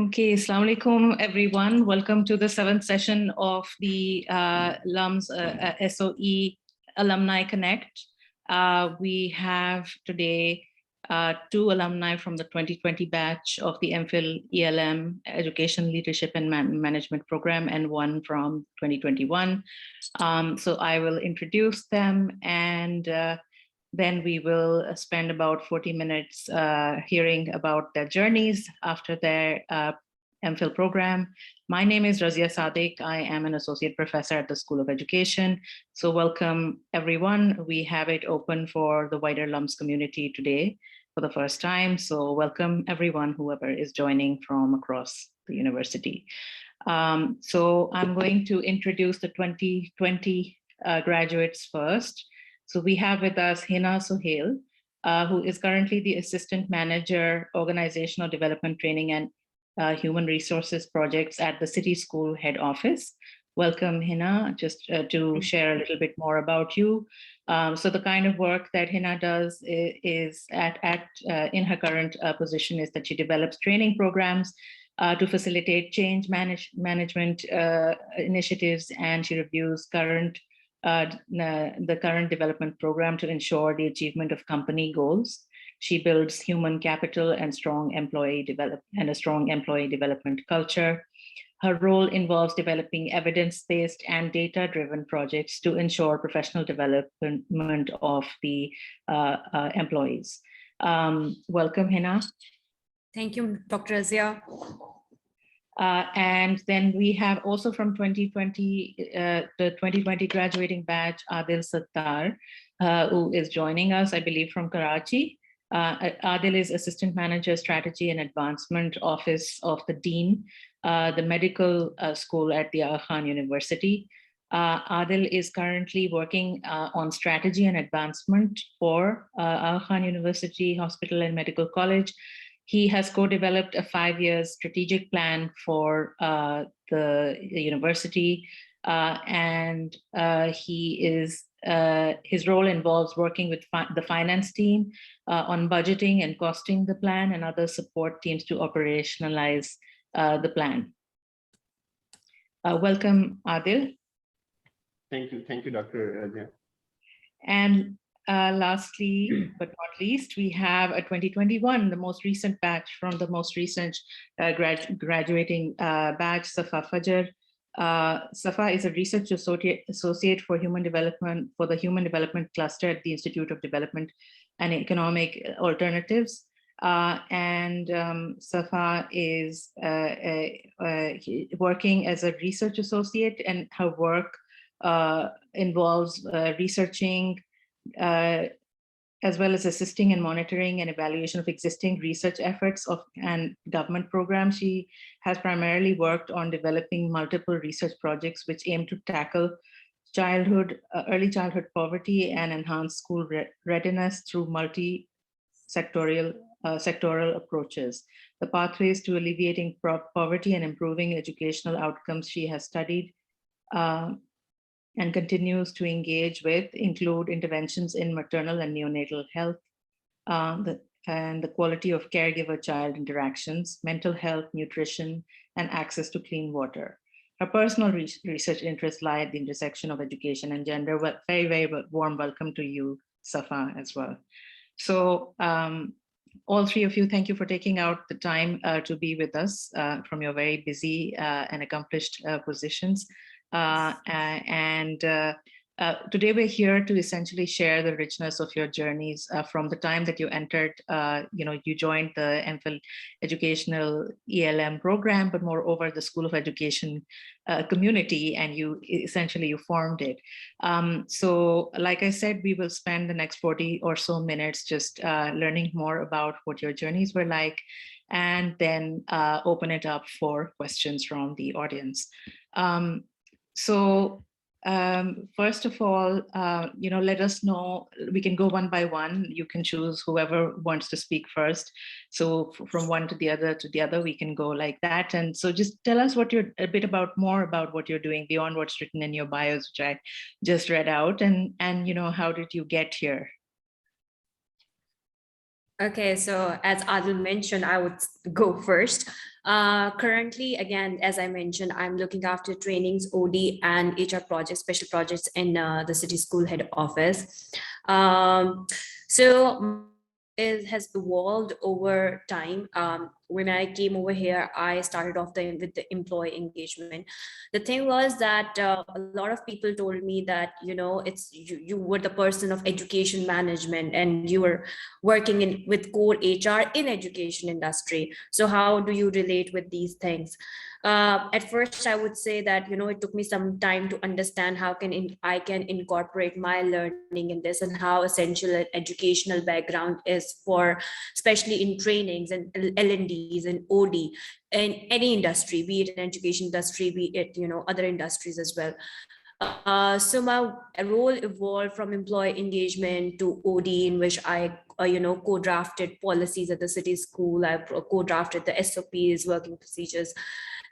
Okay, Assalamu alaikum, everyone. Welcome to the 7th session of the SOE AlumniConnect. We have today two alumni from the 2020 batch of the MPhil ELM Education Leadership and Management Program and one from 2021. So I will introduce them and then we will spend about 40 minutes hearing about their journeys after their MPhil program. My name is Razia Sadiq. I am an associate professor at the School of Education. So welcome everyone. We have it open for the wider LUMS community today for the first time. So welcome everyone, whoever is joining from across the university. So I'm going to introduce the 2020 graduates first. So we have with us Hina Sohail, who is currently the Assistant Manager, Organizational Development Training and Human Resources Projects at the City School Head Office. Welcome, Hina, just to share a little bit more about you. So the kind of work that Hina does is in her current position is that she develops training programs to facilitate change management initiatives, and she reviews the current development program to ensure the achievement of company goals. She builds human capital and a strong employee development culture. Her role involves developing evidence-based and data-driven projects to ensure professional development of the employees. Welcome, Hina. Thank you, Dr. Azia. And then we have also from 2020, the 2020 graduating batch, Adil Sattar, who is joining us, I believe, from Karachi. Adil is Assistant Manager, Strategy and Advancement Office of the Dean, the Medical School at the Ahsan University. Adil is currently working on strategy and advancement for Ahsan University Hospital and Medical College. He has co-developed a 5-year strategic plan for the university, and his role involves working with the finance team on budgeting and costing the plan and other support teams to operationalize the plan. Welcome, Adil. Thank you, Dr. Razia. And lastly, but not least, we have a 2021, the most recent batch from the most recent graduating batch, Safa Fajr. Safa is a research associate for human development for the Human Development Cluster at the Institute of Development and Economic Alternatives. Safa is working as a research associate, and her work involves researching as well as assisting and monitoring and evaluation of existing research efforts and government programs. She has primarily worked on developing multiple research projects which aim to tackle early childhood poverty and enhance school readiness through multi-sectoral approaches. The pathways to alleviating poverty and improving educational outcomes she has studied and continues to engage with include interventions in maternal and neonatal health, and the quality of caregiver-child interactions, mental health, nutrition, and access to clean water. Her personal research interests lie at the intersection of education and gender. Very, very warm welcome to you, Safa, as well. So all three of you, thank you for taking out the time to be with us from your very busy and accomplished positions. Today we're here to essentially share the richness of your journeys from the time that you entered, you joined the MPhil educational ELM program, but moreover the School of Education community, and you formed it. So like I said, we will spend the next 40 or so minutes just learning more about what your journeys were like, and then open it up for questions from the audience. So first of all, let us know, we can go one by one. You can choose whoever wants to speak first. So from one to the other, we can go like that. And so just tell us a bit more about what you're doing beyond what's written in your bios, which I just read out, and how did you get here? Okay, so as Adil mentioned, I would go first. Currently, again, as I mentioned, I'm looking after trainings, OD, and HR projects, special projects in the city school head office. So it has evolved over time. When I came over here, I started off with the employee engagement. The thing was that a lot of people told me that, it's you were the person of education management and you were working with core HR in education industry. So how do you relate with these things? At first, I would say that, it took me some time to understand how I can incorporate my learning in this and how essential an educational background is for, especially in trainings and L&Ds and OD in any industry, be it an education industry, be it, other industries as well. So my role evolved from employee engagement to OD, in which I, co-drafted policies at the city school. I co-drafted the SOPs, working procedures.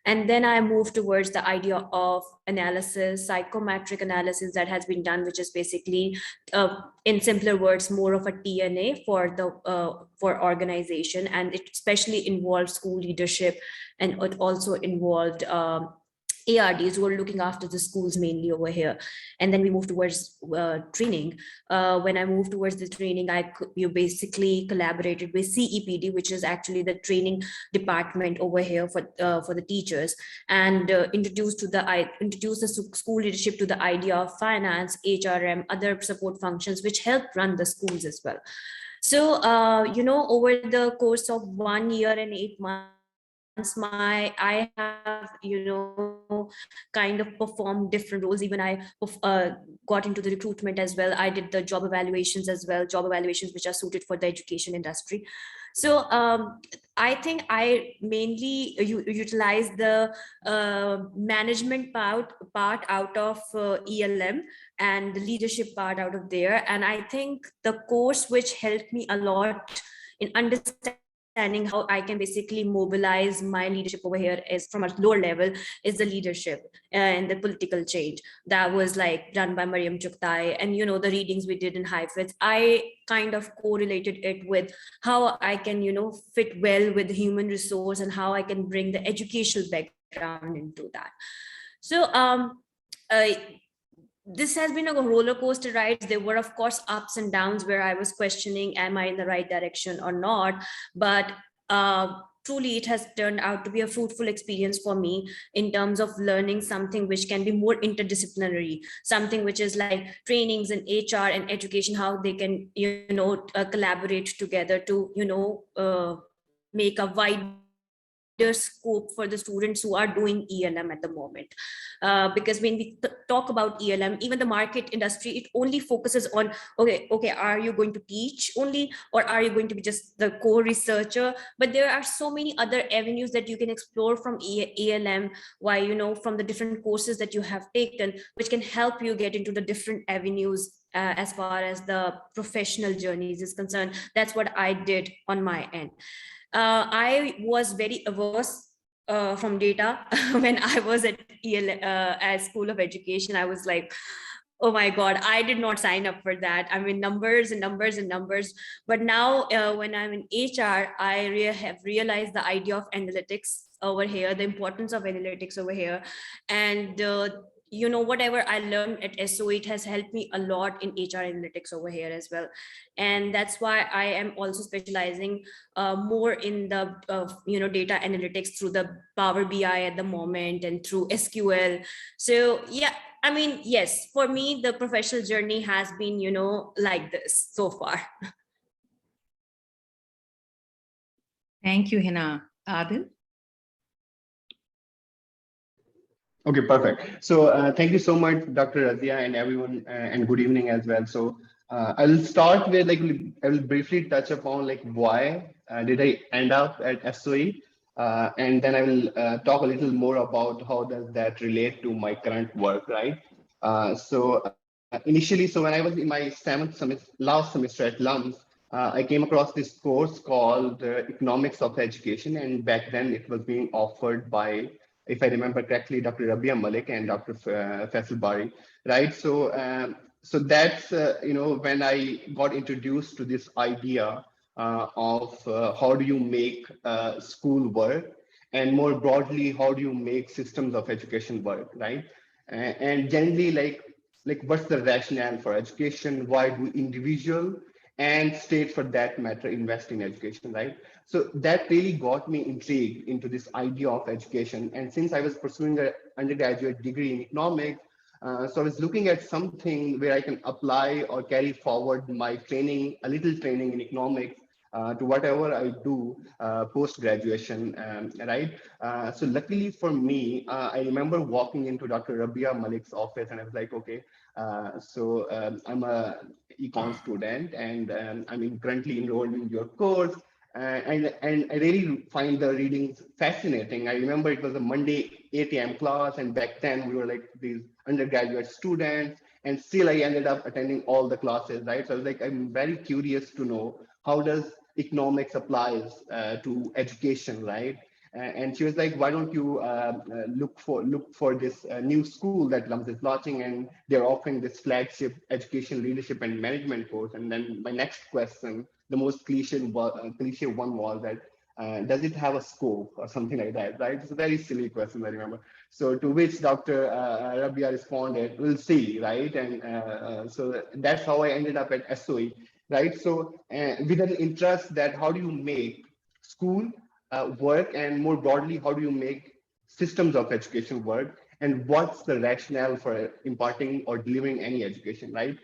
And then I moved towards the idea of analysis, psychometric analysis that has been done, which is basically, in simpler words, more of a TNA for the for organization, and it especially involved school leadership, and it also involved ARDs who are looking after the schools mainly over here. And then we moved towards training. When I moved towards the training, you basically collaborated with CEPD, which is actually the training department over here for the teachers, and introduced the school leadership to the idea of finance, HRM, other support functions, which help run the schools as well. So, over the course of 1 year and 8 months, I have, kind of performed different roles. Even I got into the recruitment as well. I did the job evaluations as well, job evaluations which are suited for the education industry. So I think I mainly utilize the management part out of ELM and the leadership part out of there. And I think the course which helped me a lot in understanding how I can basically mobilize my leadership over here is from a lower level is the leadership and the political change that was like done by Mariam Chuktai, and the readings we did in Haifetz. I kind of correlated it with how I can fit well with human resource and how I can bring the educational background into that. So this has been a roller coaster ride. There were, of course, ups and downs where I was questioning, am I in the right direction or not? But truly, it has turned out to be a fruitful experience for me in terms of learning something which can be more interdisciplinary, something which is like trainings in HR and education, how they can, collaborate together to, make a wider scope for the students who are doing ELM at the moment. Because when we talk about ELM, even the market industry, it only focuses on, okay, are you going to teach only, or are you going to be just the core researcher? But there are so many other avenues that you can explore from ELM, why, from the different courses that you have taken, which can help you get into the different avenues as far as the professional journeys is concerned. That's what I did on my end. I was very averse from data when I was at School of Education. I was like, oh my God, I did not sign up for that. I mean, numbers and numbers and numbers. But now when I'm in HR, I have realized the idea of analytics over here, the importance of analytics over here. And whatever I learned at SOE, it has helped me a lot in HR analytics over here as well. And that's why I am also specializing more in the data analytics through the Power BI at the moment and through SQL. So yeah, I mean, yes, for me, the professional journey has been, like this so far. Thank you, Hina. Adil? Okay, perfect. So thank you so much, Dr. Razia, and everyone, and good evening as well. So I'll start with I will briefly touch upon why did I end up at SOE, and then I will talk a little more about how does that relate to my current work, right? Initially, so when I was in my last semester at LUMS, I came across this course called Economics of Education, and back then it was being offered by, if I remember correctly, Dr. Rabia Malik and Dr. Faisal Bari, right? So that's when I got introduced to this idea of how do you make school work, and more broadly, how do you make systems of education work, right? And generally, like what's the rationale for education? Why do individual and state, for that matter, invest in education, right? So that really got me intrigued into this idea of education. And since I was pursuing an undergraduate degree in economics, so I was looking at something where I can apply or carry forward my training, a little training in economics, to whatever I do post graduation, right? So luckily for me, I remember walking into Dr. Rabia Malik's office, and I was like, okay, I'm a econ student, and currently enrolled in your course. And I really find the readings fascinating. I remember it was a Monday 8 a.m. class, and back then we were like these undergraduate students, and still I ended up attending all the classes, right? So I was like, I'm very curious to know how does economics applies to education, right? And she was like, why don't you look for this new school that LUMS is launching, and they're offering this flagship education leadership and management course. And then my next question, the most cliche one, was that does it have a scope or something like that, right? It's a very silly question, I remember. So to which Dr. Rabia responded, we'll see, right? And so that's how I ended up at SOE, right? So with an interest that how do you make school work, and more broadly, how do you make systems of education work, and what's the rationale for imparting or delivering any education, right?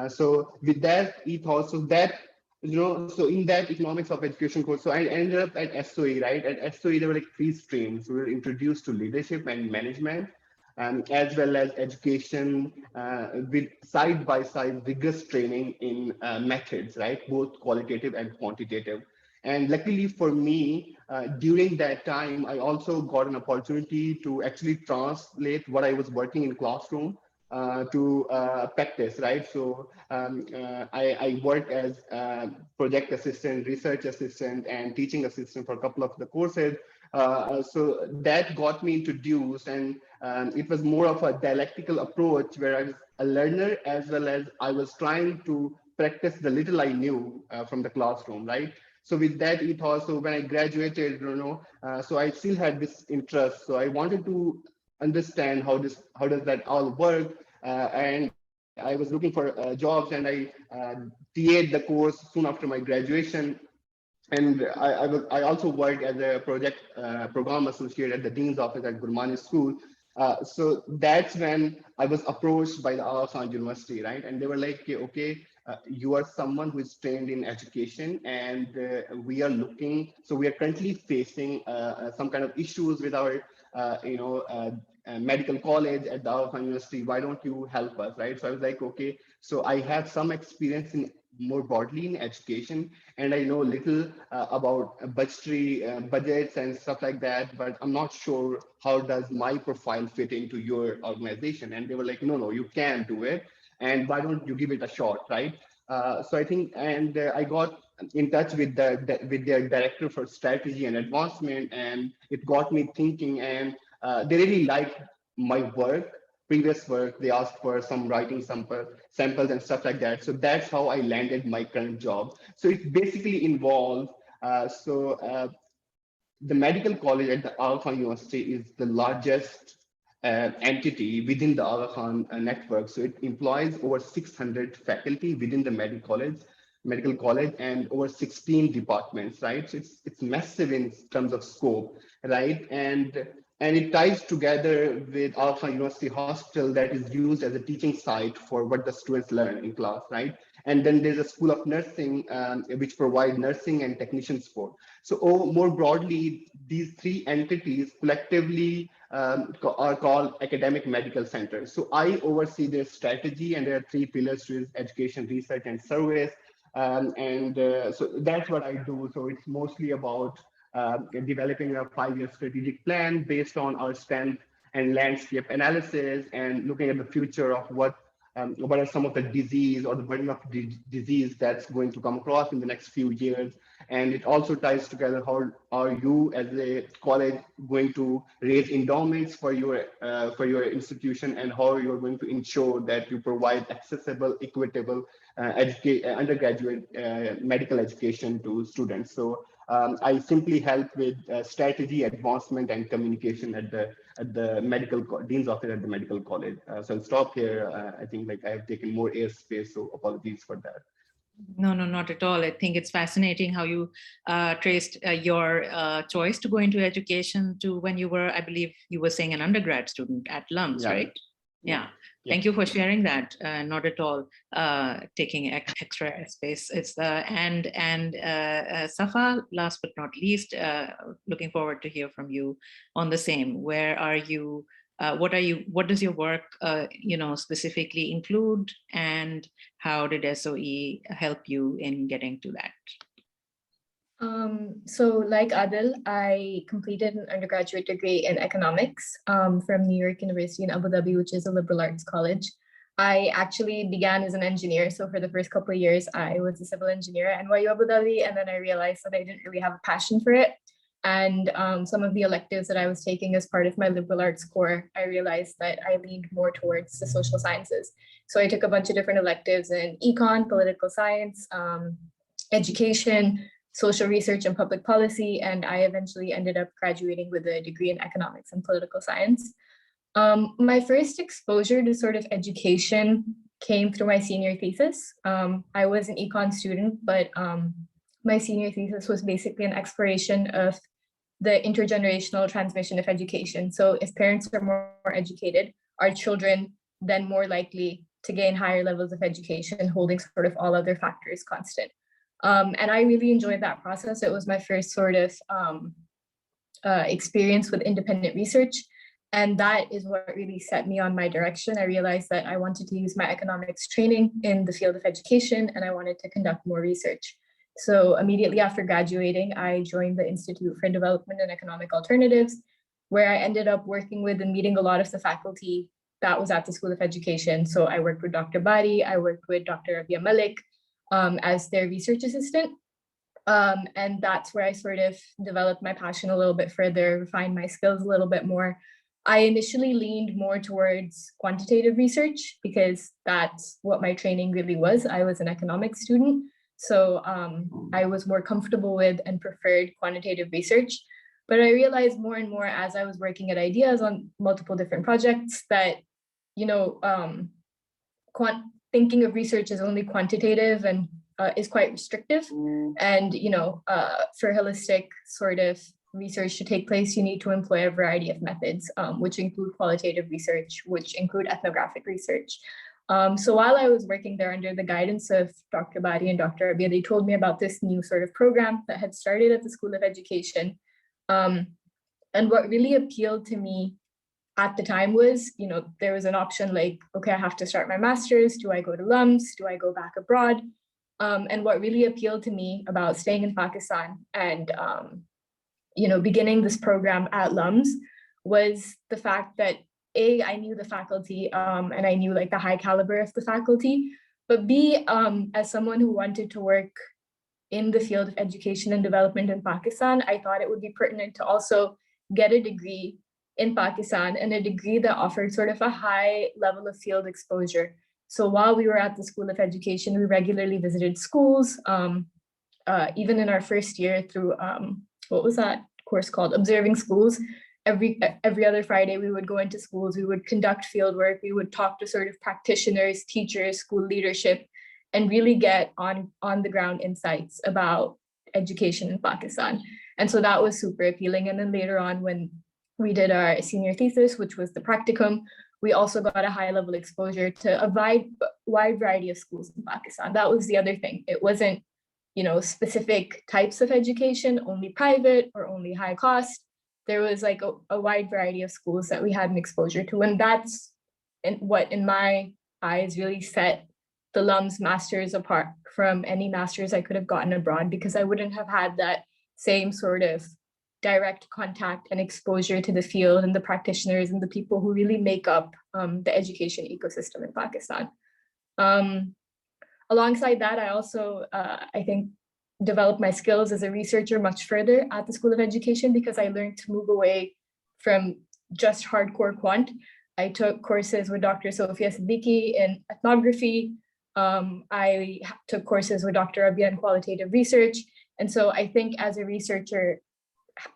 So with that ethos, so that, so in that economics of education course, so I ended up at SOE, right? At SOE, there were like three streams. We were introduced to leadership and management, as well as education with side by side rigorous training in methods, right? Both qualitative and quantitative. And luckily for me, during that time, I also got an opportunity to actually translate what I was working in classroom to practice, right? So I worked as project assistant, research assistant, and teaching assistant for a couple of the courses. So that got me introduced, and it was more of a dialectical approach where I was a learner as well as I was trying to practice the little I knew from the classroom, right? So with that ethos, so when I graduated, so I still had this interest. So I wanted to understand how does that all work, and I was looking for jobs, and I TA'd the course soon after my graduation. And I also worked as a project program associate at the dean's office at Gurmani School. So that's when I was approached by the Ahsan University, right? And they were like, okay, you are someone who is trained in education, and we are looking. So we are currently facing some kind of issues with our, medical college at the Ahsan University. Why don't you help us, right? So I was like, okay. So I have some experience in more broadly in education, and I know little about budgets and stuff like that, but I'm not sure how does my profile fit into your organization. And they were like, no, you can do it, and why don't you give it a shot, right? So I think, and I got in touch with with their director for strategy and advancement, and it got me thinking. And they really liked my previous work. They asked for some writing samples and stuff like that. So that's how I landed my current job. So it basically involves the medical college at the Aga Khan University is the largest entity within the Aga Khan network. So it employs over 600 faculty within the medical college, and over 16 departments, right? So it's massive in terms of scope, right? And it ties together with Aga Khan University Hospital that is used as a teaching site for what the students learn in class, right? And then there's a School of Nursing, which provide nursing and technician support. So more broadly, these three entities collectively are called academic medical centers. So I oversee their strategy, and there are three pillars to it: education, research, and service. So that's what I do. So it's mostly about developing a 5-year strategic plan based on our strength and landscape analysis, and looking at the future of what are some of the disease or the burden of disease that's going to come across in the next few years. And it also ties together how are you as a college going to raise endowments for your institution, and how you're going to ensure that you provide accessible, equitable undergraduate medical education to students. So I simply help with strategy, advancement, and communication at the dean's office at the medical college. So I'll stop here. I think like I have taken more airspace, so apologies for that. No, not at all. I think it's fascinating how you traced your choice to go into education to when you were, I believe you were saying, an undergrad student at LUMS, right? Yeah. Thank you for sharing that. Not at all taking extra space. It's and Safa, last but not least, looking forward to hear from you on the same. Where are you? What does your work, specifically include, and how did SOE help you in getting to that? So like Adil, I completed an undergraduate degree in economics from New York University in Abu Dhabi, which is a liberal arts college. I actually began as an engineer. So for the first couple of years, I was a civil engineer at NYU Abu Dhabi. And then I realized that I didn't really have a passion for it. And some of the electives that I was taking as part of my liberal arts core, I realized that I leaned more towards the social sciences. So I took a bunch of different electives in econ, political science, education, social research, and public policy. And I eventually ended up graduating with a degree in economics and political science. My first exposure to sort of education came through my senior thesis. I was an econ student, but my senior thesis was basically an exploration of the intergenerational transmission of education. So if parents are more educated, are children then more likely to gain higher levels of education, holding sort of all other factors constant? And I really enjoyed that process. It was my first sort of experience with independent research. And that is what really set me on my direction. I realized that I wanted to use my economics training in the field of education, and I wanted to conduct more research. So immediately after graduating, I joined the Institute for Development and Economic Alternatives, where I ended up working with and meeting a lot of the faculty that was at the School of Education. So I worked with Dr. Bari, I worked with Dr. Rabia Malik as their research assistant. And that's where I sort of developed my passion a little bit further, refined my skills a little bit more. I initially leaned more towards quantitative research because that's what my training really was. I was an economics student. So I was more comfortable with and preferred quantitative research. But I realized more and more as I was working at ideas on multiple different projects that, thinking of research as only quantitative and is quite restrictive. And, for holistic sort of research to take place, you need to employ a variety of methods, which include qualitative research, which include ethnographic research. So while I was working there under the guidance of Dr. Bari and Dr. Rabia, they told me about this new sort of program that had started at the School of Education. And what really appealed to me at the time was, there was an option like, okay, I have to start my master's. Do I go to LUMS? Do I go back abroad? And what really appealed to me about staying in Pakistan and, beginning this program at LUMS was the fact that A, I knew the faculty and I knew like the high caliber of the faculty, but B, as someone who wanted to work in the field of education and development in Pakistan, I thought it would be pertinent to also get a degree in Pakistan and a degree that offered sort of a high level of field exposure. So while we were at the School of Education, we regularly visited schools, even in our first year through, what was that course called? Observing Schools. Every other Friday, we would go into schools, we would conduct field work, we would talk to sort of practitioners, teachers, school leadership, and really get on the ground insights about education in Pakistan. And so that was super appealing. And then later on, when we did our senior thesis, which was the practicum, we also got a high level exposure to a wide variety of schools in Pakistan. That was the other thing. It wasn't, specific types of education, only private or only high cost. There was like a wide variety of schools that we had an exposure to. And that's what, in my eyes, really set the LUMS masters apart from any masters I could have gotten abroad, because I wouldn't have had that same sort of direct contact and exposure to the field and the practitioners and the people who really make up the education ecosystem in Pakistan. Alongside that, I also, I think, developed my skills as a researcher much further at the School of Education, because I learned to move away from just hardcore quant. I took courses with Dr. Sophia Siddiqui in ethnography. I took courses with Dr. Rabia in qualitative research. And so I think as a researcher,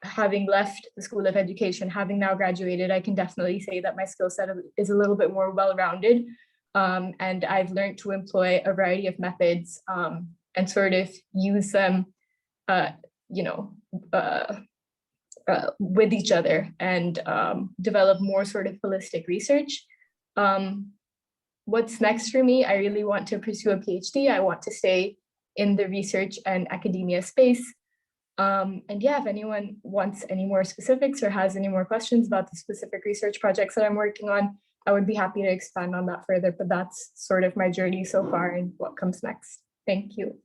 having left the School of Education, having now graduated, I can definitely say that my skill set is a little bit more well-rounded. And I've learned to employ a variety of methods and sort of use them, with each other and develop more sort of holistic research. What's next for me? I really want to pursue a PhD. I want to stay in the research and academia space. And yeah, if anyone wants any more specifics or has any more questions about the specific research projects that I'm working on, I would be happy to expand on that further, but that's sort of my journey so far and what comes next. Thank you.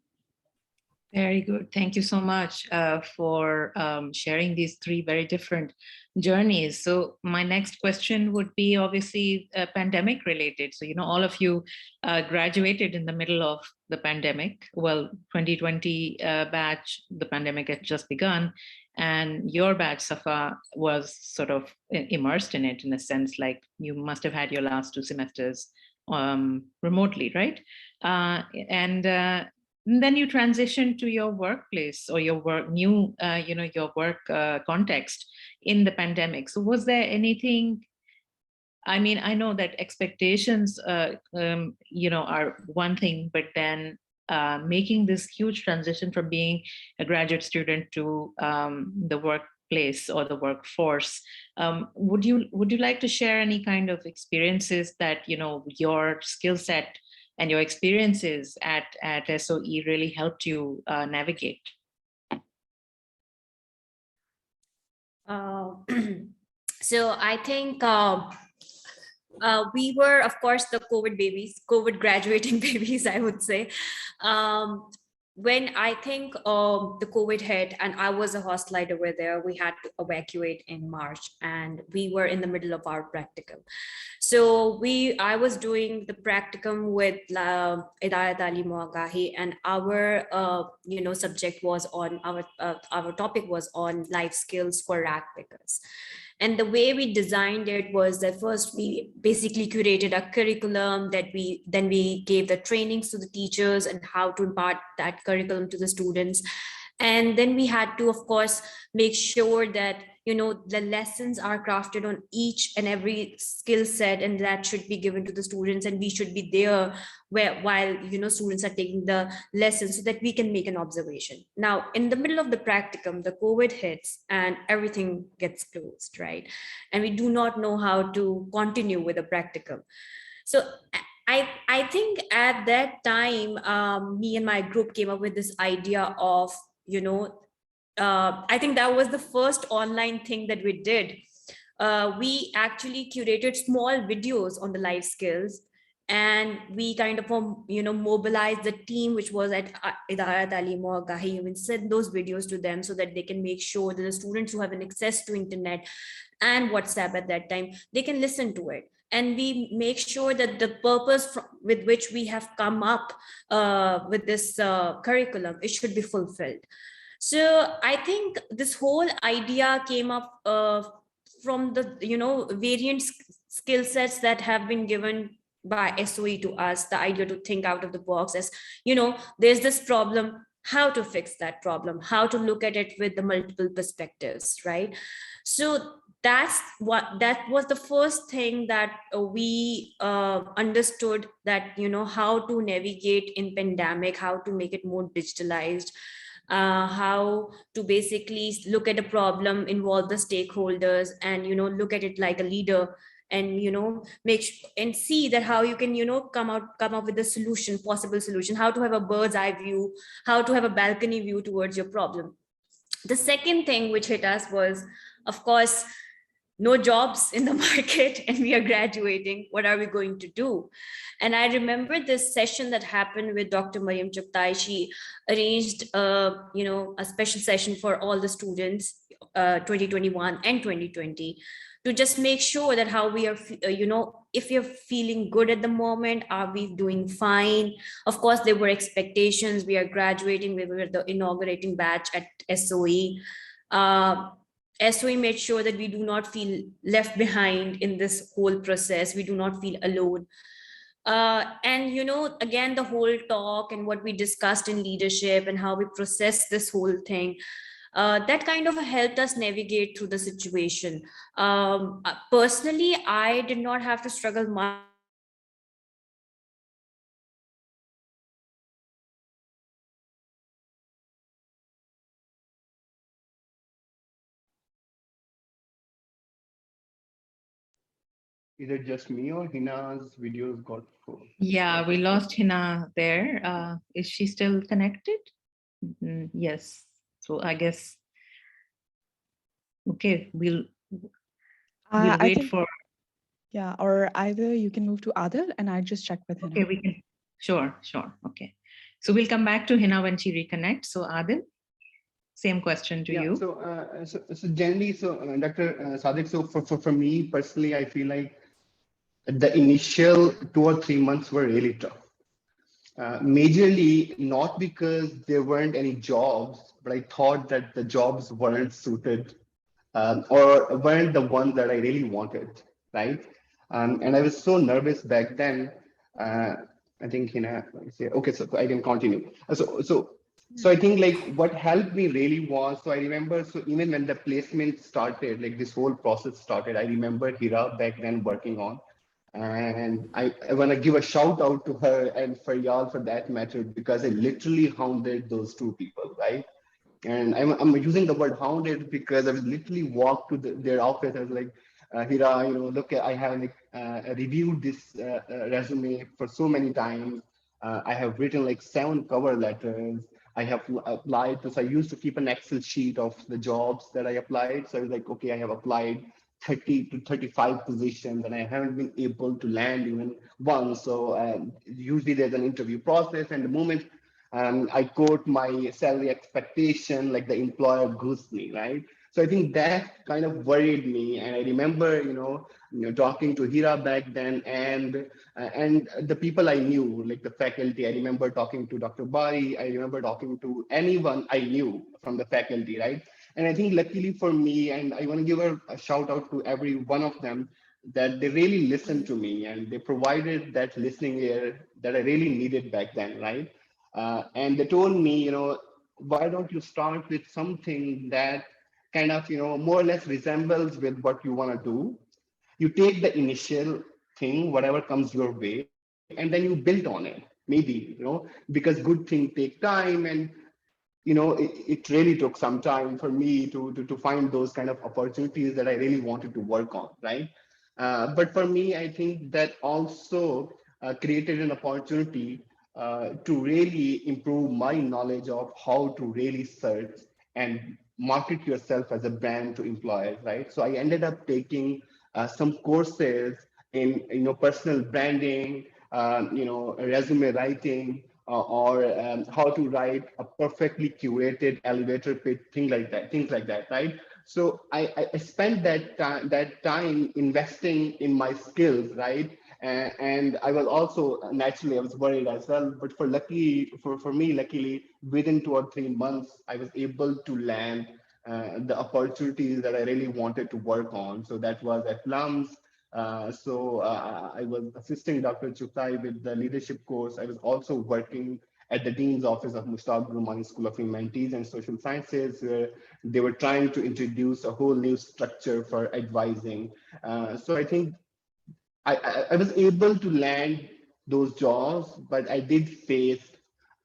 Very good. Thank you so much for sharing these three very different journeys. So my next question would be obviously pandemic related. So, all of you graduated in the middle of the pandemic. Well, 2020 batch, the pandemic had just begun, and your batch, Safa, was sort of immersed in it in a sense, like you must have had your last 2 semesters remotely, right? And then you transition to your workplace or your work, your work context in the pandemic. So was there anything, I mean, I know that expectations, are one thing, but then making this huge transition from being a graduate student to the workplace or the workforce, would you like to share any kind of experiences that, your skill set and your experiences at SOE really helped you navigate? So I think we were, of course, the COVID babies, COVID graduating babies, I would say. When I think the COVID hit and I was a host lead over there, we had to evacuate in March and we were in the middle of our practicum. So I was doing the practicum with alumni, and our subject was on our topic was on life skills for rack pickers. And the way we designed it was that first we basically curated a curriculum that then we gave the trainings to the teachers and how to impart that curriculum to the students. And then we had to, of course, make sure that, the lessons are crafted on each and every skill set, and that should be given to the students, and we should be there while students are taking the lessons so that we can make an observation. Now, in the middle of the practicum, the COVID hits and everything gets closed, right? And we do not know how to continue with the practicum. So I think at that time, me and my group came up with this idea of, I think that was the first online thing that we did. We actually curated small videos on the life skills, and we kind of, mobilized the team which was at alumni, and send those videos to them so that they can make sure that the students who have an access to internet and WhatsApp at that time, they can listen to it. And we make sure that the purpose with which we have come up with this curriculum, it should be fulfilled. So I think this whole idea came up from the, variant skill sets that have been given by SOE to us, the idea to think out of the box as, there's this problem, how to fix that problem, how to look at it with the multiple perspectives, right? So that was the first thing that we understood, that, how to navigate in pandemic, how to make it more digitalized, how to basically look at a problem, involve the stakeholders, and look at it like a leader, and and see that how you can come up with a solution, possible solution, how to have a bird's eye view, how to have a balcony view towards your problem. The second thing which hit us was, of course, no jobs in the market, and we are graduating. What are we going to do? And I remember this session that happened with Dr. Mariam Chaptai. She arranged a special session for all the students, 2021 and 2020, to just make sure that how we are, if you're feeling good at the moment, are we doing fine? Of course, there were expectations. We are graduating. We were the inaugurating batch at SOE. SOE made sure that we do not feel left behind in this whole process. We do not feel alone. And, again, the whole talk and what we discussed in leadership and how we process this whole thing, that kind of helped us navigate through the situation. Personally, I did not have to struggle much. Is it just me or Hina's videos got full? Yeah, we lost Hina there. Is she still connected? Yes. So I guess, okay, we'll I wait think, for, yeah, or either you can move to Adil and I just check with okay, Hina. we can, sure. Okay. So we'll come back to Hina when she reconnects. So Adil, same question to you. So generally, Dr. Sadiq, so for me personally, I feel like the initial 2 or 3 months were really tough. Majorly not because there weren't any jobs, but I thought that the jobs weren't suited or weren't the ones that I really wanted, right? And I was so nervous back then. I think, okay, so I can continue. So I think like what helped me really was, so I remember, so even when the placement started, like this whole process started, I remember Hira back then working on. And I want to give a shout out to her and for y'all for that matter, because I literally hounded those two people, right? And I'm using the word hounded because I was literally walked to their office. I was like, Hira, look, I have like, reviewed this resume for so many times. I have written like 7 cover letters. I have applied to, so I used to keep an Excel sheet of the jobs that I applied. So I was like, okay, I have applied 30 to 35 positions and I haven't been able to land even one. So usually there's an interview process, and the moment I quote my salary expectation, like the employer ghosts me, right? So I think that kind of worried me. And I remember, talking to Hira back then, and the people I knew, like the faculty. I remember talking to Dr. Bari. I remember talking to anyone I knew from the faculty, right? And I think luckily for me, and I want to give a shout out to every one of them, that they really listened to me and they provided that listening ear that I really needed back then, right? And they told me, why don't you start with something that kind of, more or less resembles with what you want to do. You take the initial thing, whatever comes your way, and then you build on it. Maybe, because good things take time, and it really took some time for me to find those kind of opportunities that I really wanted to work on, right? But for me, I think that also created an opportunity to really improve my knowledge of how to really search and market yourself as a brand to employers, right? So I ended up taking some courses in personal branding, resume writing, or how to write a perfectly curated elevator pitch, things like that, right? So I spent that time investing in my skills, right? And I was also naturally I was worried as well, but for me, luckily, within 2 or 3 months, I was able to land the opportunities that I really wanted to work on. So that was at LUMS. I was assisting Dr. Chutai with the leadership course. I was also working at the Dean's Office of Mushtaq Brumani School of Humanities and Social Sciences, where they were trying to introduce a whole new structure for advising. So I think I was able to land those jobs, but I did face,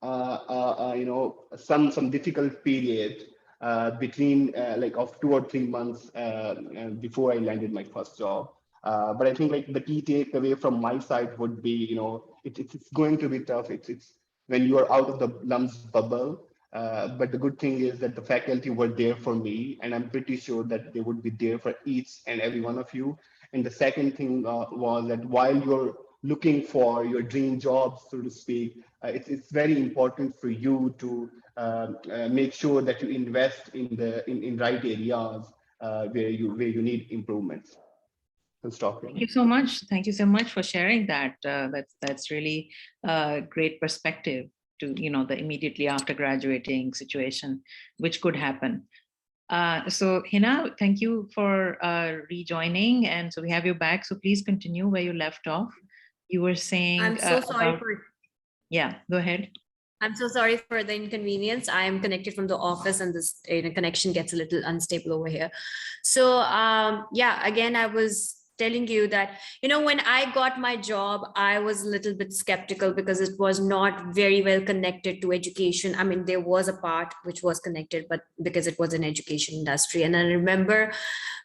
some difficult period between like of 2 or 3 months before I landed my first job. But I think like the key takeaway from my side would be, it's going to be tough. It's when you are out of the LUMS bubble. But the good thing is that the faculty were there for me, and I'm pretty sure that they would be there for each and every one of you. And the second thing was that while you're looking for your dream job, so to speak, it's very important for you to make sure that you invest in right areas where you need improvements. I'll stop here. Thank you so much. Thank you so much for sharing that. That's really a great perspective to the immediately after graduating situation, which could happen. So Hina, thank you for rejoining, and so we have you back. So please continue where you left off. You were saying I'm so sorry about, yeah, go ahead. I'm so sorry for the inconvenience. I am connected from the office and this connection gets a little unstable over here. So yeah, again, I was telling you that, when I got my job, I was a little bit skeptical because it was not very well connected to education. I mean, there was a part which was connected, but because it was an education industry. And I remember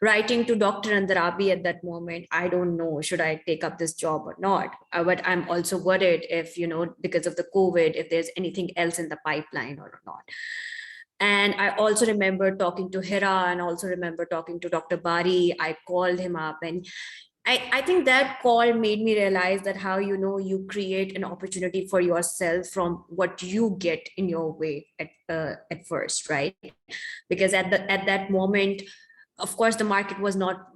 writing to Dr. Andarabi at that moment, I don't know, should I take up this job or not? But I'm also worried if, because of the COVID, if there's anything else in the pipeline or not. And I also remember talking to Hira and also remember talking to Dr. Bari. I called him up, and I think that call made me realize that how, you create an opportunity for yourself from what you get in your way at first, right? Because at that moment, of course, the market was not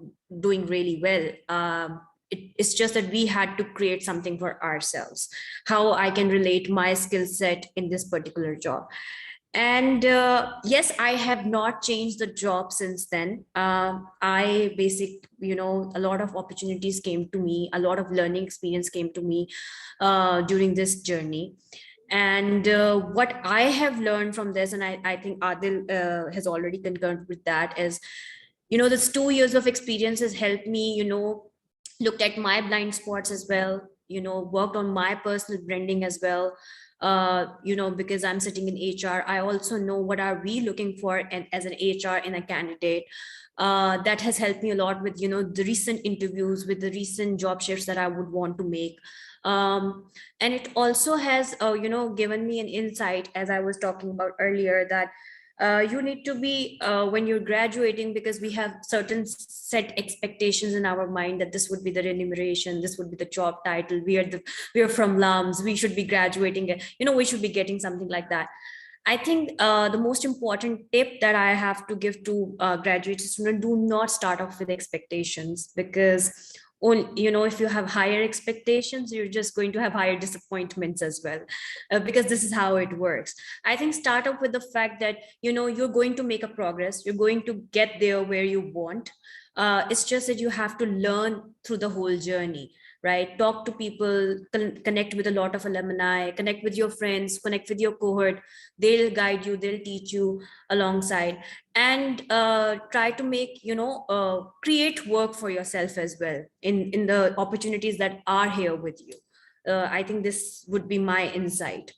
doing really well. It's just that we had to create something for ourselves, how I can relate my skill set in this particular job. And yes, I have not changed the job since then. I a lot of opportunities came to me, a lot of learning experience came to me during this journey. And what I have learned from this, and I think Adil has already concurred with that, is, this 2 years of experience has helped me, looked at my blind spots as well, worked on my personal branding as well. Because I'm sitting in HR, I also know what are we looking for and as an HR in a candidate. That has helped me a lot with, the recent interviews, with the recent job shifts that I would want to make. And it also has, given me an insight, as I was talking about earlier, that you need to be, when you're graduating, because we have certain set expectations in our mind that this would be the remuneration, this would be the job title, we are from LUMS, we should be graduating, we should be getting something like that. I think the most important tip that I have to give to graduate students: do not start off with expectations, because if you have higher expectations, you're just going to have higher disappointments as well, because this is how it works. I think start up with the fact that, you're going to make a progress, you're going to get there where you want. It's just that you have to learn through the whole journey, right? Talk to people, connect with a lot of alumni, connect with your friends, connect with your cohort. They'll guide you, they'll teach you alongside, and try to make, create work for yourself as well in the opportunities that are here with you. I think this would be my insight.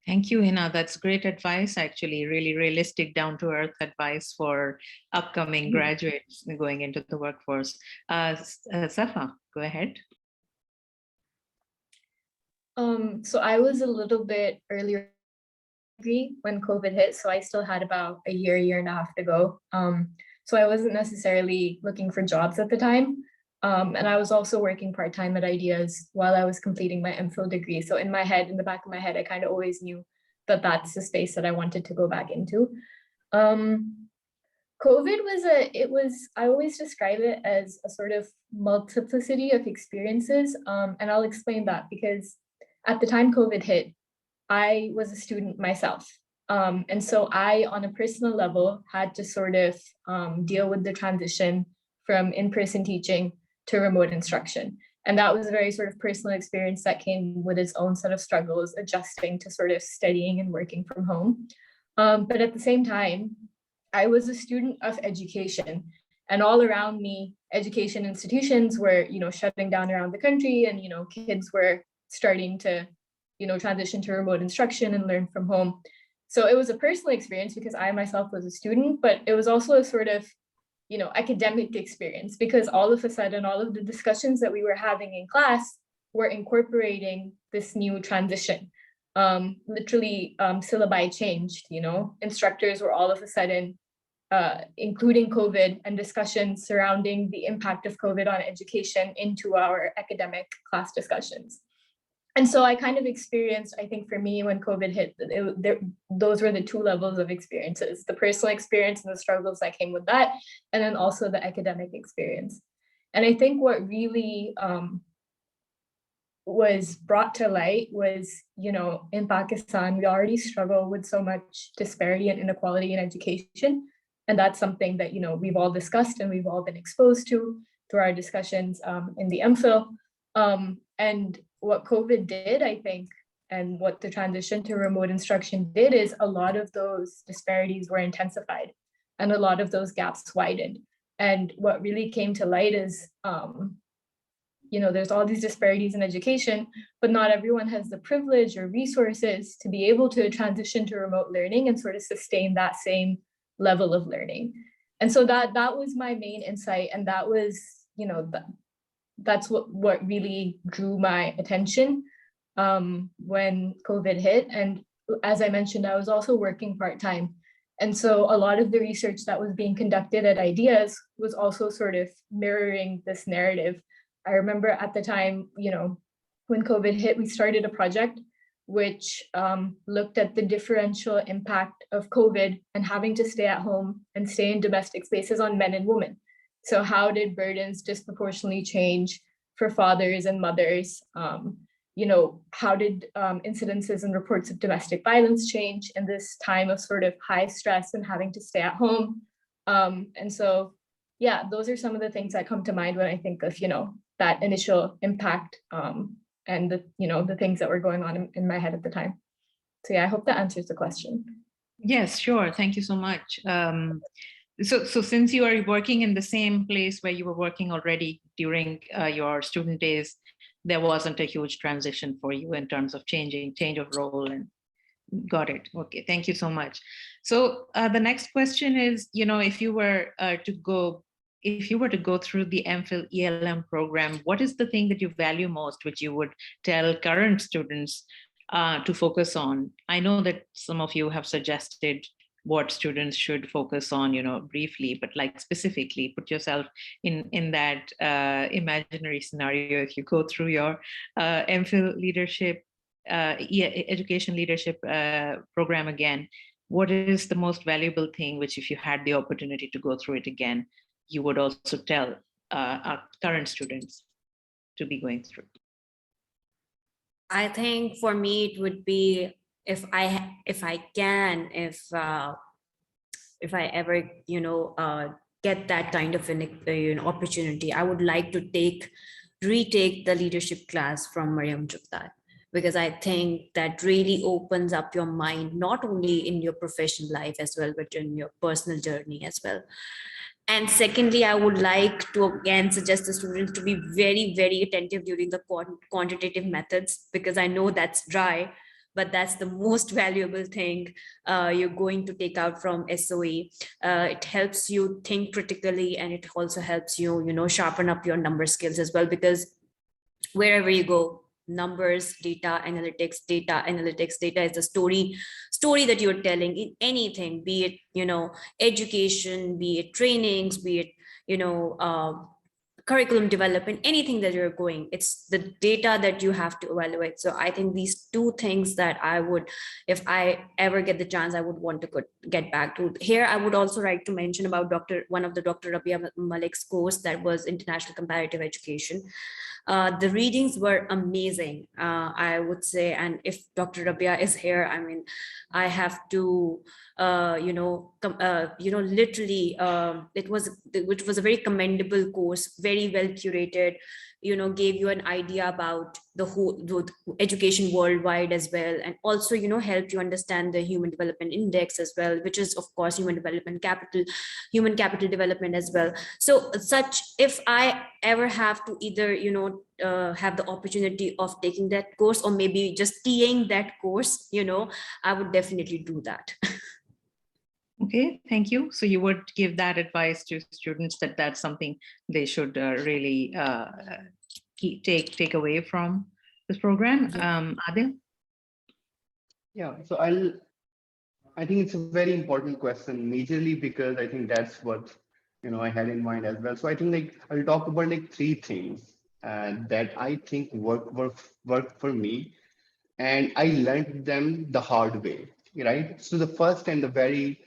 Thank you, Hina. That's great advice, actually, really realistic, down-to-earth advice for upcoming graduates going into the workforce. Safa, go ahead. So I was a little bit earlier when COVID hit, so I still had about a year and a half to go. So I wasn't necessarily looking for jobs at the time. And I was also working part-time at Ideas while I was completing my MPhil degree. So in the back of my head, I kind of always knew that that's the space that I wanted to go back into. COVID I always describe it as a sort of multiplicity of experiences. And I'll explain that, because at the time COVID hit, I was a student myself. And so I, on a personal level, had to sort of deal with the transition from in-person teaching to remote instruction. And that was a very sort of personal experience that came with its own set of struggles, adjusting to sort of studying and working from home. But at the same time, I was a student of education, and all around me, education institutions were, shutting down around the country, and, kids were starting to, transition to remote instruction and learn from home. So it was a personal experience because I myself was a student, but it was also a sort of, academic experience, because all of a sudden, all of the discussions that we were having in class were incorporating this new transition. Literally, syllabi changed, instructors were all of a sudden including COVID and discussions surrounding the impact of COVID on education into our academic class discussions. And so I kind of experienced, I think for me, when COVID hit, those were the two levels of experiences: the personal experience and the struggles that came with that, and then also the academic experience. And I think what really was brought to light was, in Pakistan, we already struggle with so much disparity and inequality in education. And that's something that, we've all discussed and we've all been exposed to through our discussions in the MPhil. And what COVID did, I think, and what the transition to remote instruction did is a lot of those disparities were intensified and a lot of those gaps widened. And what really came to light is, there's all these disparities in education, but not everyone has the privilege or resources to be able to transition to remote learning and sort of sustain that same level of learning. And so that was my main insight. And that was, that's what really drew my attention when COVID hit. And as I mentioned, I was also working part-time. And so a lot of the research that was being conducted at Ideas was also sort of mirroring this narrative. I remember at the time, when COVID hit, we started a project which looked at the differential impact of COVID and having to stay at home and stay in domestic spaces on men and women. So how did burdens disproportionately change for fathers and mothers? How did incidences and reports of domestic violence change in this time of sort of high stress and having to stay at home? And so, yeah, those are some of the things that come to mind when I think of, that initial impact and the things that were going on in my head at the time. So yeah, I hope that answers the question. Yes, sure. Thank you so much. So since you are working in the same place where you were working already during your student days, there wasn't a huge transition for you in terms of change of role. And got it. Okay, thank you so much. So the next question is, if you were to go through the MPhil ELM program, what is the thing that you value most, which you would tell current students to focus on? I know that some of you have suggested what students should focus on, briefly, but like specifically put yourself in that imaginary scenario. If you go through your MPhil leadership, education leadership program again, what is the most valuable thing which, if you had the opportunity to go through it again, you would also tell our current students to be going through? I think for me, it would be if I ever get that kind of an opportunity, I would like to retake the leadership class from Mariam Jugdar, because I think that really opens up your mind, not only in your professional life as well, but in your personal journey as well. And secondly, I would like to again suggest the students to be very, very attentive during the quantitative methods, because I know that's dry, but that's the most valuable thing you're going to take out from SOE. It helps you think critically, and it also helps you, sharpen up your number skills as well, because wherever you go, numbers, data analytics is the story that you're telling in anything, be it, education, be it trainings, be it, curriculum development, anything that you're going, it's the data that you have to evaluate. So I think these two things that I would, if I ever get the chance, I would want to get back to. Here, I would also like to mention about one of the Dr. Rabia Malik's course, that was International Comparative Education. The readings were amazing, I would say. And if Dr. Rabia is here, I mean, I have to, literally, which was a very commendable course, very well curated, gave you an idea about the education worldwide as well. And also, helped you understand the Human Development Index as well, which is, of course, human capital development as well. So if I ever have to either, have the opportunity of taking that course, or maybe just TAing that course, I would definitely do that. Okay, thank you. So you would give that advice to students that that's something they should really take away from this program. Adil? Yeah, so I think it's a very important question, majorly because I think that's what I had in mind as well. So I think I'll talk about three things that I think work for me, and I learned them the hard way, right? So the first and the very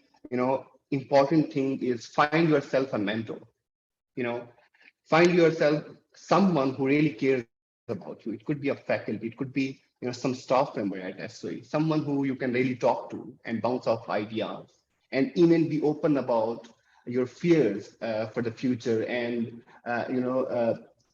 important thing is find yourself a mentor. Find yourself someone who really cares about you. It could be a faculty, it could be some staff member at SOE, someone who you can really talk to and bounce off ideas, and even be open about your fears for the future, and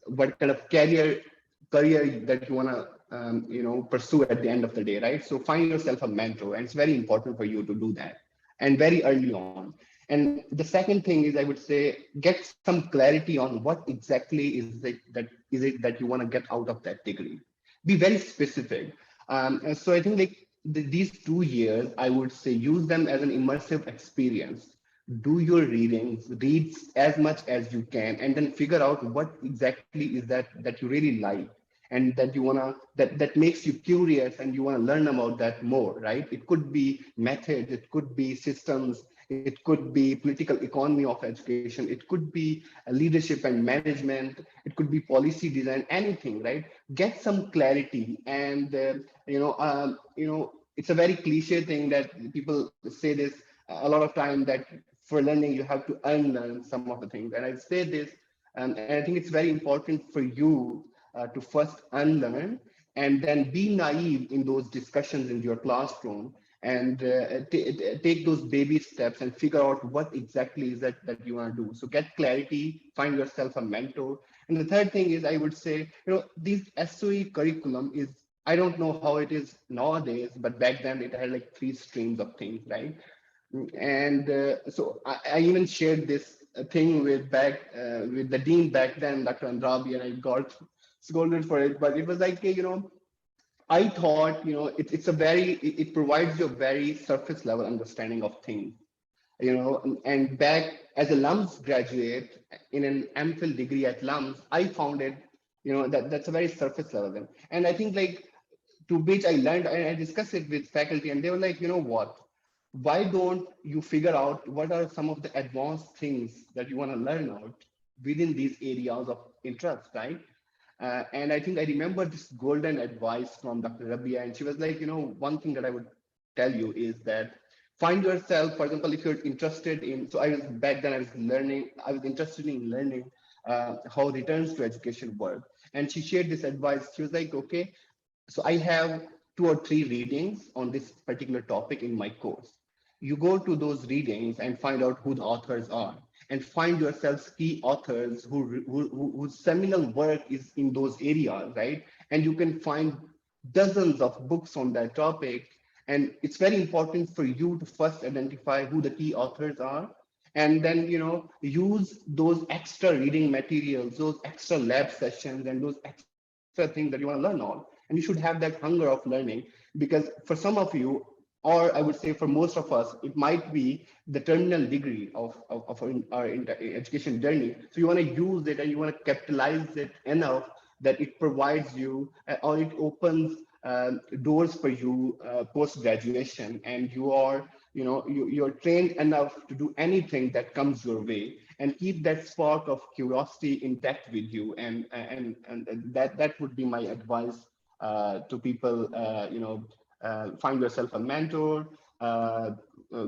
what kind of career career that you want to pursue at the end of the day, right? So find yourself a mentor, and it's very important for you to do that, and very early on. And the second thing is, I would say, get some clarity on what exactly is it that you want to get out of that degree. Be very specific. And so I think like these 2 years, I would say, use them as an immersive experience. Do your readings, read as much as you can, and then figure out what exactly is that you really like, and that you wanna that makes you curious, and you want to learn about that more, right? It could be methods, it could be systems, it could be political economy of education, it could be leadership and management, it could be policy design, anything, right? Get some clarity. And it's a very cliche thing that people say this a lot of time, that for learning you have to unlearn some of the things. And I say this, and I think it's very important for you to first unlearn, and then be naive in those discussions in your classroom, and take those baby steps and figure out what exactly is that you want to do. So get clarity, find yourself a mentor. And the third thing is, I would say, these SOE curriculum is, I don't know how it is nowadays, but back then it had like 3 streams of things, right? And so I even shared this thing with the dean back then, Dr. Andrabi, and I got scolded for it. But it was like, I thought, it provides you a very surface level understanding of things, and back as a LUMS graduate in an MPhil degree at LUMS, I found it, that's a very surface level. And I think, like, to which I learned, and I discussed it with faculty, and they were like, what? Why don't you figure out what are some of the advanced things that you want to learn out within these areas of interest, right? And I think I remember this golden advice from Dr. Rabia, and she was like, one thing that I would tell you is that find yourself, for example, if you're interested in, so I was interested in learning how returns to education work. And she shared this advice. She was like, okay, so I have 2 or 3 readings on this particular topic in my course. You go to those readings and find out who the authors are, and find yourselves key authors whose seminal work is in those areas, right? And you can find dozens of books on that topic. And it's very important for you to first identify who the key authors are, and then use those extra reading materials, those extra lab sessions, and those extra things that you want to learn on. And you should have that hunger of learning, because for some of you, or I would say for most of us, it might be the terminal degree of our education journey. So you want to use it, and you want to capitalize it enough that it provides you, or it opens doors for you post graduation, and you are, you're trained enough to do anything that comes your way, and keep that spark of curiosity intact with you. And that would be my advice to people. Find yourself a mentor,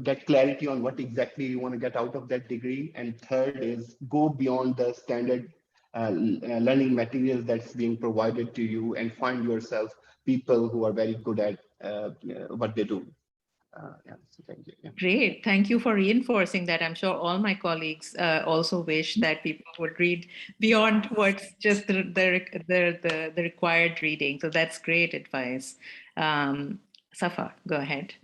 get clarity on what exactly you want to get out of that degree. And third is, go beyond the standard learning materials that's being provided to you, and find yourself people who are very good at what they do. Yeah, so thank you. Yeah. Great. Thank you for reinforcing that. I'm sure all my colleagues also wish that people would read beyond what's just the required reading. So that's great advice. Safa, go ahead.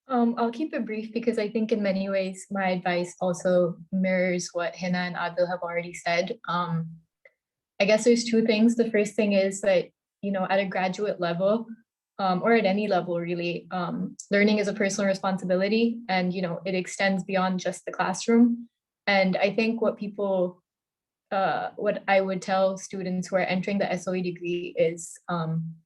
I'll keep it brief, because I think in many ways my advice also mirrors what Hina and Adil have already said. I guess there's 2 things. The first thing is that, at a graduate level, or at any level really, learning is a personal responsibility, and it extends beyond just the classroom. And I think what I would tell students who are entering the SOE degree is,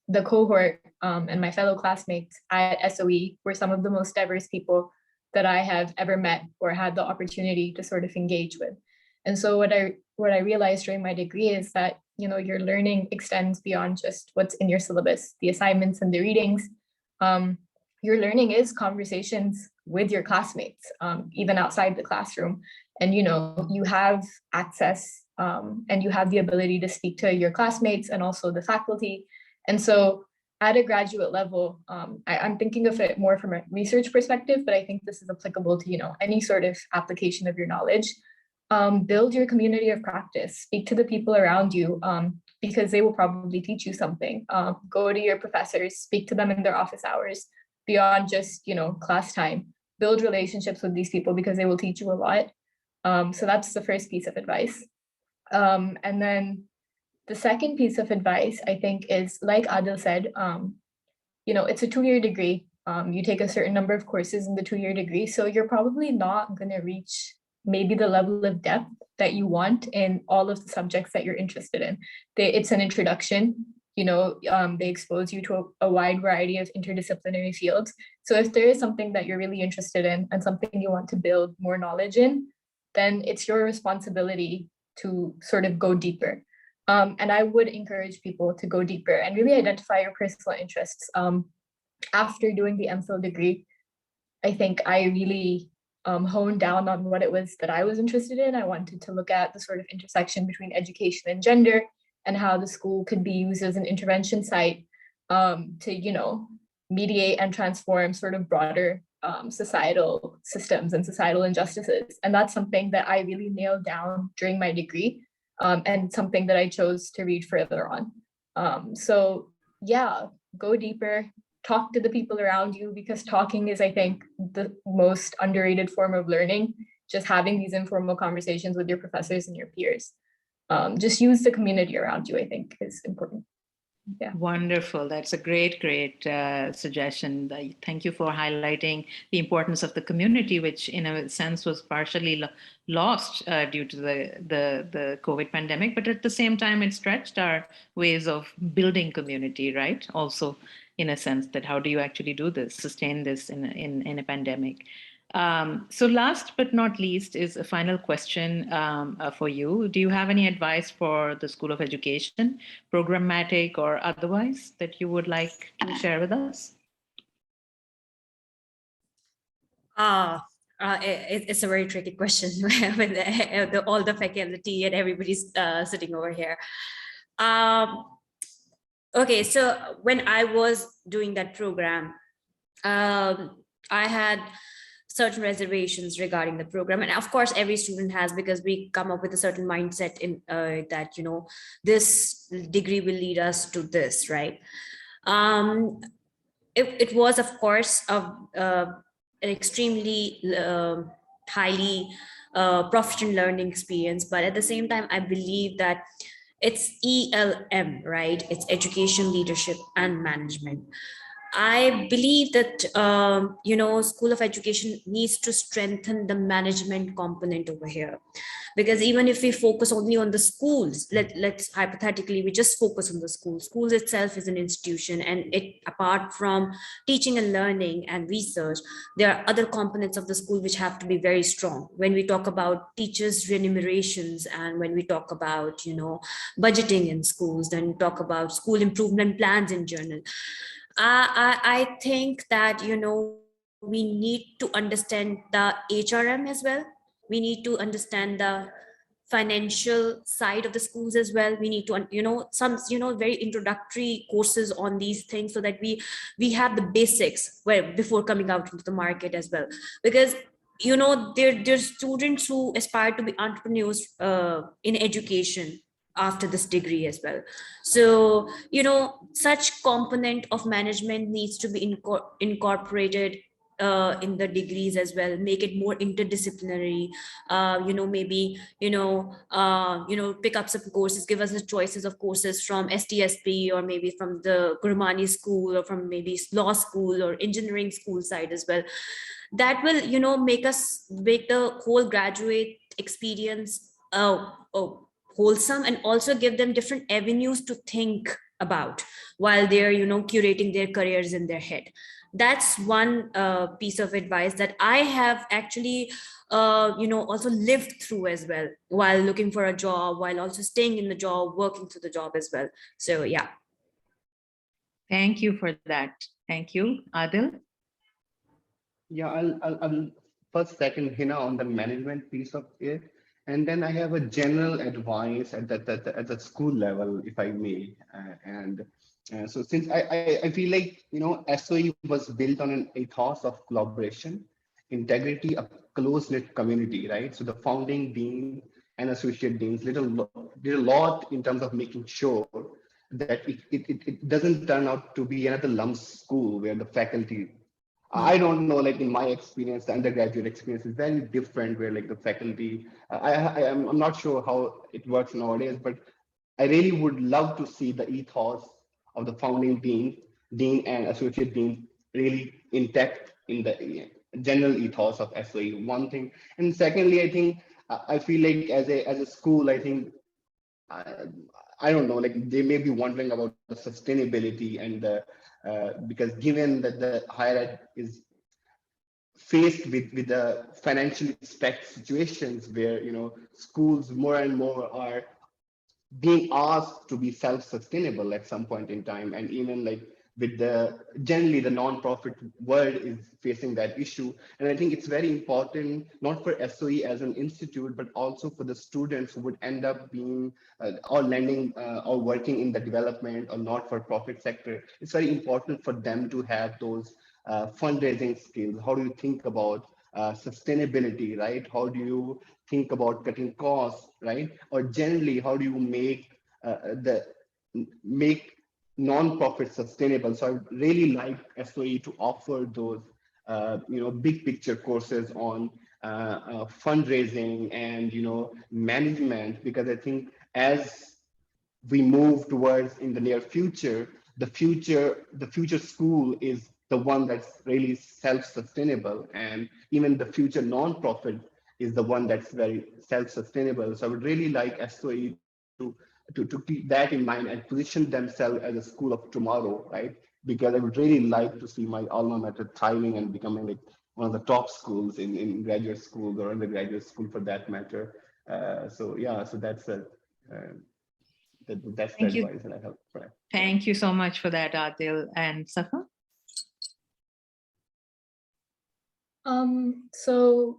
the cohort and my fellow classmates at SOE were some of the most diverse people that I have ever met or had the opportunity to sort of engage with. And so what I realized during my degree is that, your learning extends beyond just what's in your syllabus, the assignments and the readings. Your learning is conversations with your classmates, even outside the classroom. And, you have access and you have the ability to speak to your classmates and also the faculty. And so at a graduate level, I'm thinking of it more from a research perspective, but I think this is applicable to, any sort of application of your knowledge. build your community of practice, speak to the people around you, because they will probably teach you something. Go to your professors, speak to them in their office hours beyond just, class time. Build relationships with these people because they will teach you a lot. So that's the first piece of advice. And then the second piece of advice, I think, is like Adil said, it's a 2-year degree. You take a certain number of courses in the 2-year degree. So you're probably not going to reach maybe the level of depth that you want in all of the subjects that you're interested in. It's an introduction, they expose you to a wide variety of interdisciplinary fields. So if there is something that you're really interested in and something you want to build more knowledge in, then it's your responsibility to sort of go deeper. And I would encourage people to go deeper and really identify your personal interests. After doing the MPhil degree, I think I really honed down on what it was that I was interested in. I wanted to look at the sort of intersection between education and gender and how the school could be used as an intervention site to, mediate and transform sort of broader societal systems and societal injustices. And that's something that I really nailed down during my degree, and something that I chose to read further on. So yeah, go deeper, talk to the people around you, because talking is, I think, the most underrated form of learning. Just having these informal conversations with your professors and your peers. Just use the community around you, I think, is important. Yeah. Wonderful. That's a great suggestion. Thank you for highlighting the importance of the community, which in a sense was partially lost due to the COVID pandemic. But at the same time, it stretched our ways of building community, right? Also, in a sense, that how do you actually do this, sustain this in a pandemic? So last but not least is a final question for you. Do you have any advice for the School of Education, programmatic or otherwise, that you would like to share with us? It's a very tricky question with all the faculty and everybody's sitting over here. Okay, so when I was doing that program, I had certain reservations regarding the program, and of course every student has, because we come up with a certain mindset in that this degree will lead us to this, right? It was, of course, an extremely highly proficient learning experience, but at the same time I believe that it's ELM, right? It's education, leadership, and management. I believe that, School of Education needs to strengthen the management component over here. Because even if we focus only on the schools, let's hypothetically, we just focus on the schools. Schools itself is an institution, and it, apart from teaching and learning and research, there are other components of the school which have to be very strong. When we talk about teachers' remunerations, and when we talk about, budgeting in schools, then we talk about school improvement plans in general. I think that, we need to understand the HRM as well. We need to understand the financial side of the schools as well. We need to, some, very introductory courses on these things, so that we have the basics before coming out into the market as well. Because, there's students who aspire to be entrepreneurs in education after this degree as well. So, such component of management needs to be incorporated in the degrees as well, make it more interdisciplinary, maybe, pick up some courses, give us the choices of courses from STSP, or maybe from the Gurmani school, or from maybe law school or engineering school side as well. That will, make the whole graduate experience wholesome, and also give them different avenues to think about while they're, curating their careers in their head. That's one piece of advice that I have actually, also lived through as well, while looking for a job, while also staying in the job, working through the job as well. So, yeah. Thank you for that. Thank you. Adil? Yeah, I'll first second Hina on the management piece of it. And then I have a general advice at the school level, if I may. So since I feel like, SOE was built on an ethos of collaboration, integrity, a close-knit community, right? So the founding dean and associate deans did a lot in terms of making sure that it doesn't turn out to be another lump school where the faculty, I don't know, like in my experience, the undergraduate experience is very different where like the faculty, I'm not sure how it works nowadays, but I really would love to see the ethos of the founding dean and associate dean really intact in the general ethos of SOE. One thing, and secondly, I think I feel like as a school, I think I, I don't know, like they may be wondering about the sustainability and the because given that the higher ed is faced with the financially stacked situations where schools more and more are being asked to be self-sustainable at some point in time, and even like with the generally the non-profit world is facing that issue. And I think it's very important not for SOE as an institute but also for the students who would end up being or lending or working in the development or not-for-profit sector. It's very important for them to have those fundraising skills. How do you think about sustainability, right? How do you think about cutting costs, right? Or generally, how do you make non-profit sustainable? So I would really like SOE to offer those, big picture courses on fundraising and management, because I think as we move towards in the near future, the future school is the one that's really self-sustainable, and even the future non-profit is the one that's very self-sustainable. So I would really like SOE to keep that in mind and position themselves as a school of tomorrow, right? Because I would really like to see my alma mater thriving and becoming like one of the top schools in graduate schools or undergraduate school for that matter. So yeah, so that's that's the Thank you. advice that I have for that. Thank you so much for that, Adil. And Safa? So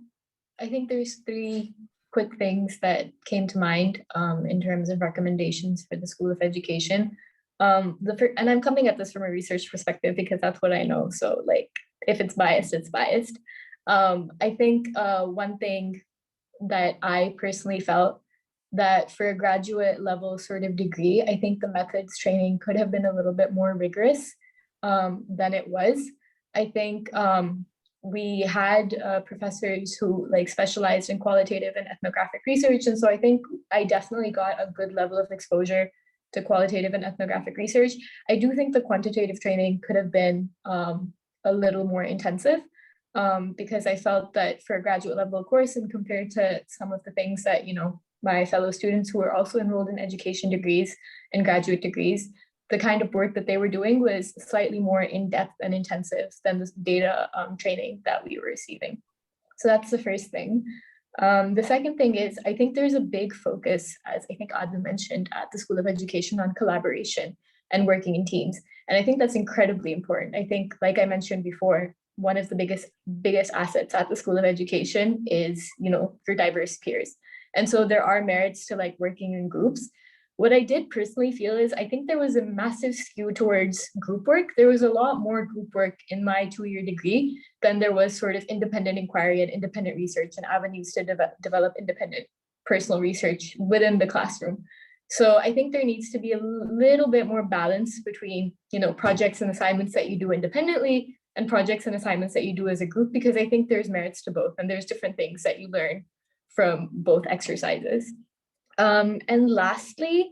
I think there's three quick things that came to mind in terms of recommendations for the School of Education. And I'm coming at this from a research perspective because that's what I know. So like, if it's biased, it's biased. I think one thing that I personally felt that for a graduate level sort of degree, I think the methods training could have been a little bit more rigorous than it was. I think we had professors who like specialized in qualitative and ethnographic research. And so I think I definitely got a good level of exposure to qualitative and ethnographic research. I do think the quantitative training could have been a little more intensive because I felt that for a graduate level course and compared to some of the things that, my fellow students who were also enrolled in education degrees and graduate degrees, the kind of work that they were doing was slightly more in-depth and intensive than the data training that we were receiving. So that's the first thing. The second thing is, I think there's a big focus, as I think Adil mentioned, at the School of Education on collaboration and working in teams. And I think that's incredibly important. I think, like I mentioned before, one of the biggest assets at the School of Education is, your diverse peers. And so there are merits to like working in groups. What I did personally feel is I think there was a massive skew towards group work. There was a lot more group work in my 2-year degree than there was sort of independent inquiry and independent research and avenues to develop independent personal research within the classroom. So I think there needs to be a little bit more balance between, projects and assignments that you do independently and projects and assignments that you do as a group, because I think there's merits to both and there's different things that you learn from both exercises. And lastly,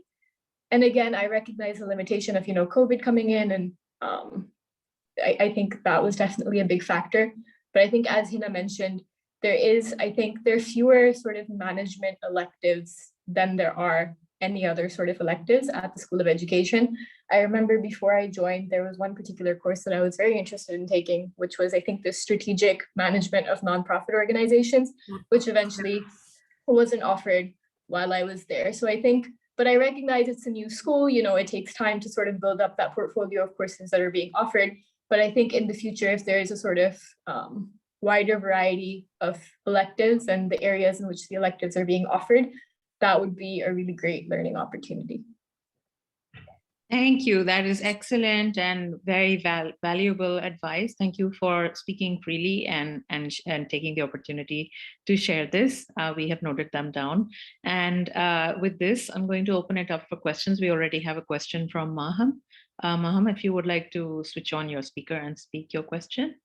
and again, I recognize the limitation of, COVID coming in, and I think that was definitely a big factor. But I think, as Hina mentioned, there are fewer sort of management electives than there are any other sort of electives at the School of Education. I remember before I joined, there was one particular course that I was very interested in taking, which was, I think, the strategic management of nonprofit organizations, which eventually wasn't offered while I was there. So I think, but I recognize it's a new school, it takes time to sort of build up that portfolio of courses that are being offered. But I think in the future, if there is a sort of wider variety of electives and the areas in which the electives are being offered, that would be a really great learning opportunity. Thank you. That is excellent and very valuable advice. Thank you for speaking freely and taking the opportunity to share this. We have noted them down. And with this, I'm going to open it up for questions. We already have a question from Maham. Maham, if you would like to switch on your speaker and speak your question.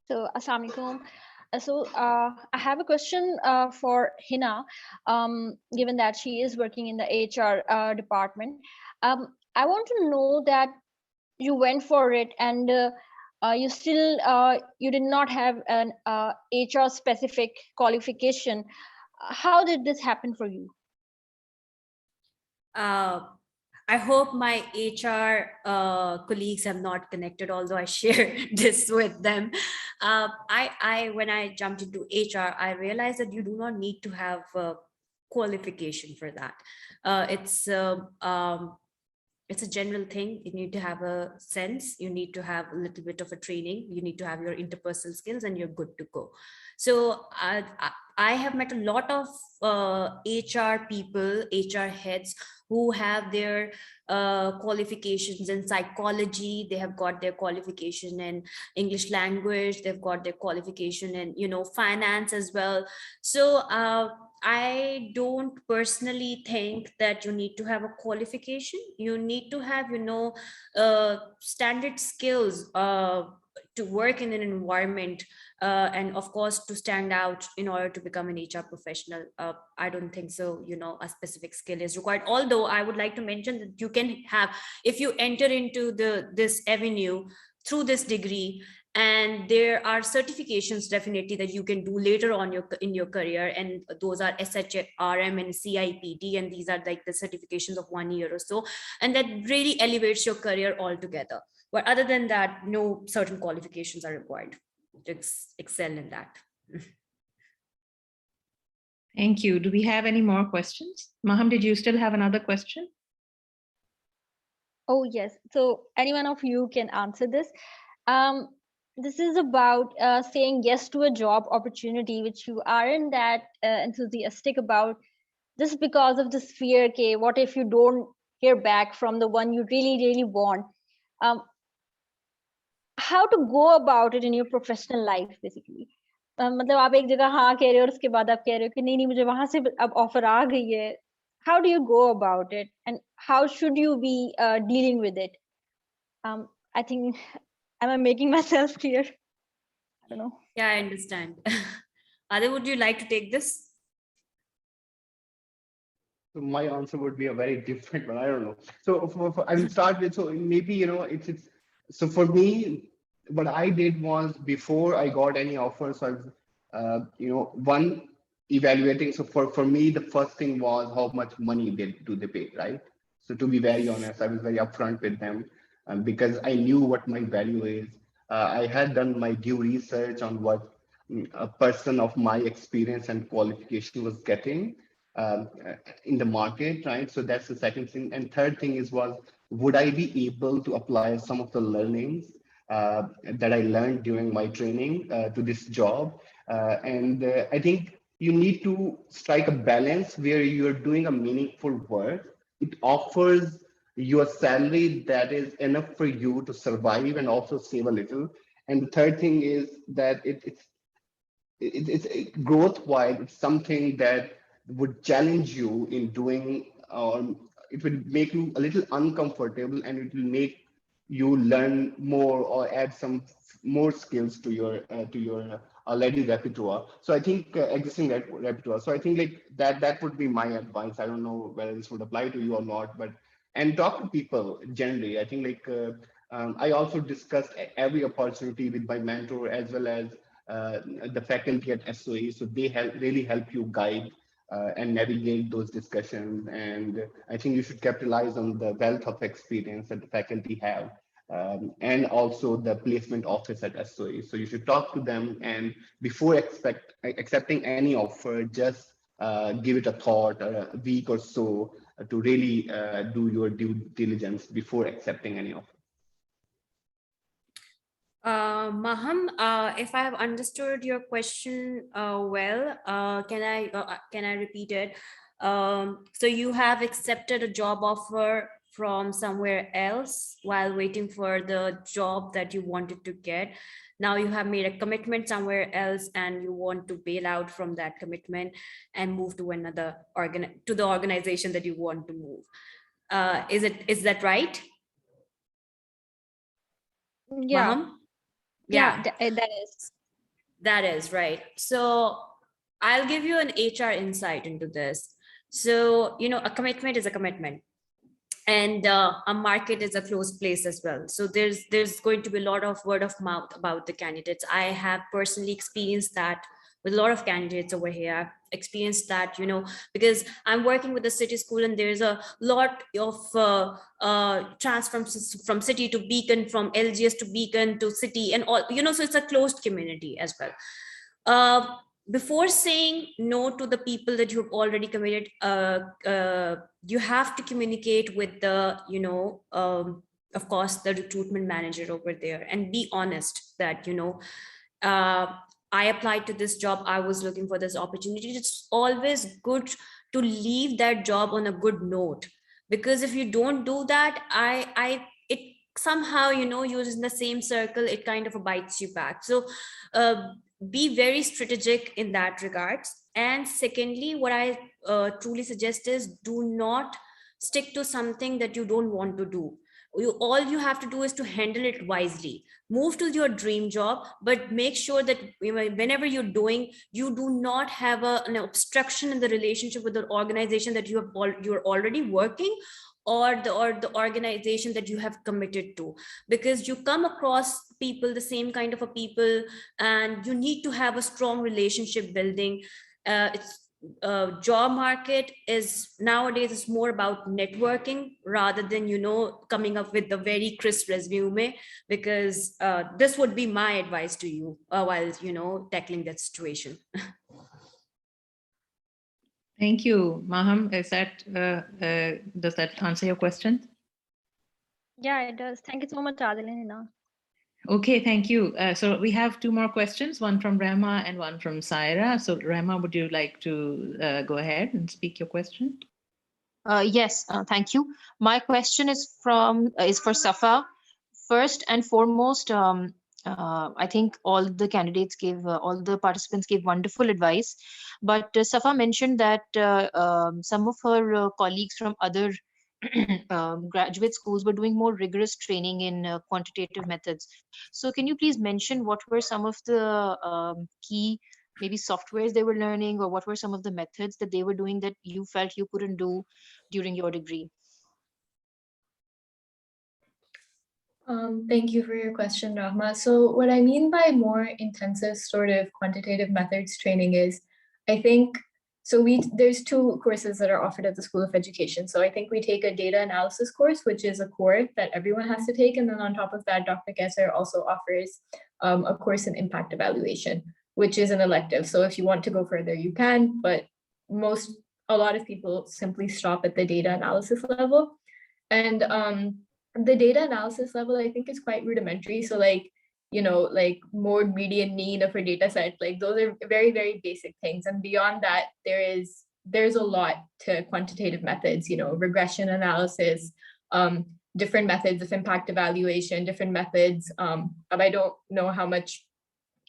So, Assalamu alaikum. I have a question for Hina, given that she is working in the HR department. I want to know that you went for it and you still you did not have an HR specific qualification. How did this happen for you? I hope my HR colleagues have not connected, although I share this with them. When I jumped into HR, I realized that you do not need to have a qualification for that. It's a general thing. You need to have a sense, you need to have a little bit of a training, you need to have your interpersonal skills, and you're good to go. So I have met a lot of HR people, HR heads who have their qualifications in psychology, they have got their qualification in English language, they've got their qualification in, finance as well. So I don't personally think that you need to have a qualification. You need to have, standard skills to work in an environment, and of course to stand out in order to become an HR professional. I don't think so, a specific skill is required. Although I would like to mention that you can have, if you enter into this avenue through this degree, and there are certifications definitely that you can do later on in your career, and those are SHRM and CIPD, and these are like the certifications of 1 year or so, and that really elevates your career altogether. But other than that, no certain qualifications are required to excel in that. Thank you. Do we have any more questions? Maham, did you still have another question? Oh, yes. So any one of you can answer this. This is about saying yes to a job opportunity, which you aren't that enthusiastic about, just because of this fear, okay, what if you don't hear back from the one you really, really want? How to go about it in your professional life, basically. मतलब आप एक जगह हाँ कह रहे हो और उसके बाद आप कह रहे हो कि नहीं नहीं मुझे वहां से अब ऑफर आ गई है. How do you go about it, and how should you be dealing with it? I think, am I making myself clear? I don't know. Yeah, I understand. Adil, would you like to take this? So my answer would be a very different one. I don't know. So I will start with, so maybe, it's so for me, what I did was, before I got any offers, I was, one, evaluating. So for me, the first thing was how much money do they pay, right? So to be very honest, I was very upfront with them, because I knew what my value is. I had done my due research on what a person of my experience and qualification was getting in the market, right? So that's the second thing. And third thing was, would I be able to apply some of the learnings that I learned during my training to this job? I think you need to strike a balance where you're doing a meaningful work. It offers you a salary that is enough for you to survive and also save a little. And the third thing is that it's growth-wise. It's something that would challenge you in doing, or it will make you a little uncomfortable, and it will make you learn more or add some more skills to your already repertoire. So I think existing repertoire. So I think like that would be my advice. I don't know whether this would apply to you or not, but and talk to people generally. I think like I also discussed every opportunity with my mentor as well as the faculty at SOE. So they really help you guide and navigate those discussions. And I think you should capitalize on the wealth of experience that the faculty have, and also the placement office at SOE. So you should talk to them, and before accepting any offer, just give it a thought, a week or so, to really do your due diligence before accepting any offer. Maham, if I have understood your question well, can I repeat it? So you have accepted a job offer from somewhere else while waiting for the job that you wanted to get. Now you have made a commitment somewhere else and you want to bail out from that commitment and move to another to the organization that you want to move. Is that right? Yeah. Maham? Yeah, that is. That is right. So I'll give you an HR insight into this. So, you know, a commitment is a commitment, and a market is a closed place as well. So there's going to be a lot of word of mouth about the candidates. I have personally experienced that with a lot of candidates over here. Experienced that, you know, because I'm working with the city school and there's a lot of transfer from city to Beacon, from LGS to Beacon to city and all, you know, so it's a closed community as well. Before saying no to the people that you've already committed, you have to communicate with the, you know, of course, the recruitment manager over there, and be honest that, you know, I applied to this job, I was looking for this opportunity. It's always good to leave that job on a good note, because if you don't do that, it somehow, you know, you're in the same circle, it kind of bites you back. So be very strategic in that regards. And secondly, what I truly suggest is, do not stick to something that you don't want to do. All you have to do is to handle it wisely. Move to your dream job, but make sure that whenever you're doing, you do not have an obstruction in the relationship with the organization that you're already working, or the organization that you have committed to, because you come across people, the same kind of a people, and you need to have a strong relationship building. It's job market is nowadays is more about networking rather than, you know, coming up with a very crisp resume, because this would be my advice to you while, you know, tackling that situation. Thank you, Maham. Is that does that answer your question? Yeah, it does. Thank you so much, Adil and Hina. Okay, thank you. So we have two more questions, one from Rama and one from Saira. So Rama, would you like to go ahead and speak your question? Yes, thank you. My question is for Safa. First and foremost, I think all the candidates gave, all the participants gave wonderful advice. But Safa mentioned that some of her colleagues from other graduate schools were doing more rigorous training in quantitative methods. So can you please mention what were some of the key maybe softwares they were learning, or what were some of the methods that they were doing that you felt you couldn't do during your degree? Thank you for your question, Rahma. So what I mean by more intensive sort of quantitative methods training is, I think, so there's two courses that are offered at the School of Education. So I think we take a data analysis course, which is a core that everyone has to take. And then on top of that, Dr. Kesser also offers a course in impact evaluation, which is an elective. So if you want to go further, you can, but a lot of people simply stop at the data analysis level. And the data analysis level, I think, is quite rudimentary. So like, you know, like mode, median, mean of a data set, like those are very, very basic things. And beyond that, there's a lot to quantitative methods, you know, regression analysis, different methods of impact evaluation, different methods. I don't know how much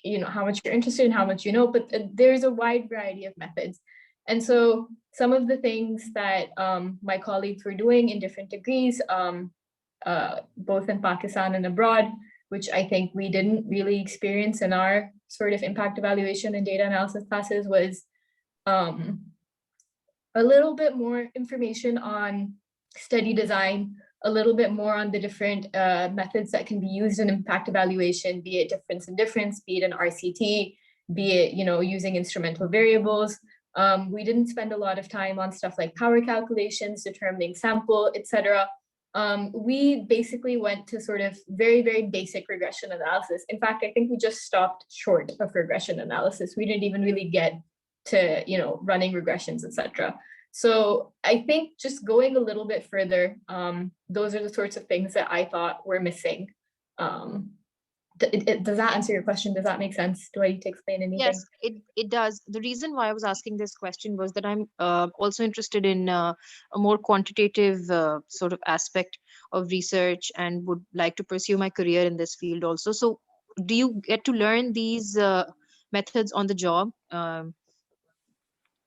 you're interested in, how much you know, but there's a wide variety of methods. And so some of the things that my colleagues were doing in different degrees, both in Pakistan and abroad, which I think we didn't really experience in our sort of impact evaluation and data analysis classes, was a little bit more information on study design, a little bit more on the different methods that can be used in impact evaluation, be it difference in difference, be it an RCT, be it, you know, using instrumental variables. We didn't spend a lot of time on stuff like power calculations, determining sample, etc. We basically went to sort of very, very basic regression analysis. In fact, I think we just stopped short of regression analysis. We didn't even really get to, you know, running regressions, etc. So I think just going a little bit further, those are the sorts of things that I thought were missing Does that answer your question? Does that make sense? Do I need to explain anything? Yes, it does. The reason why I was asking this question was that I'm also interested in a more quantitative sort of aspect of research and would like to pursue my career in this field also. So do you get to learn these methods on the job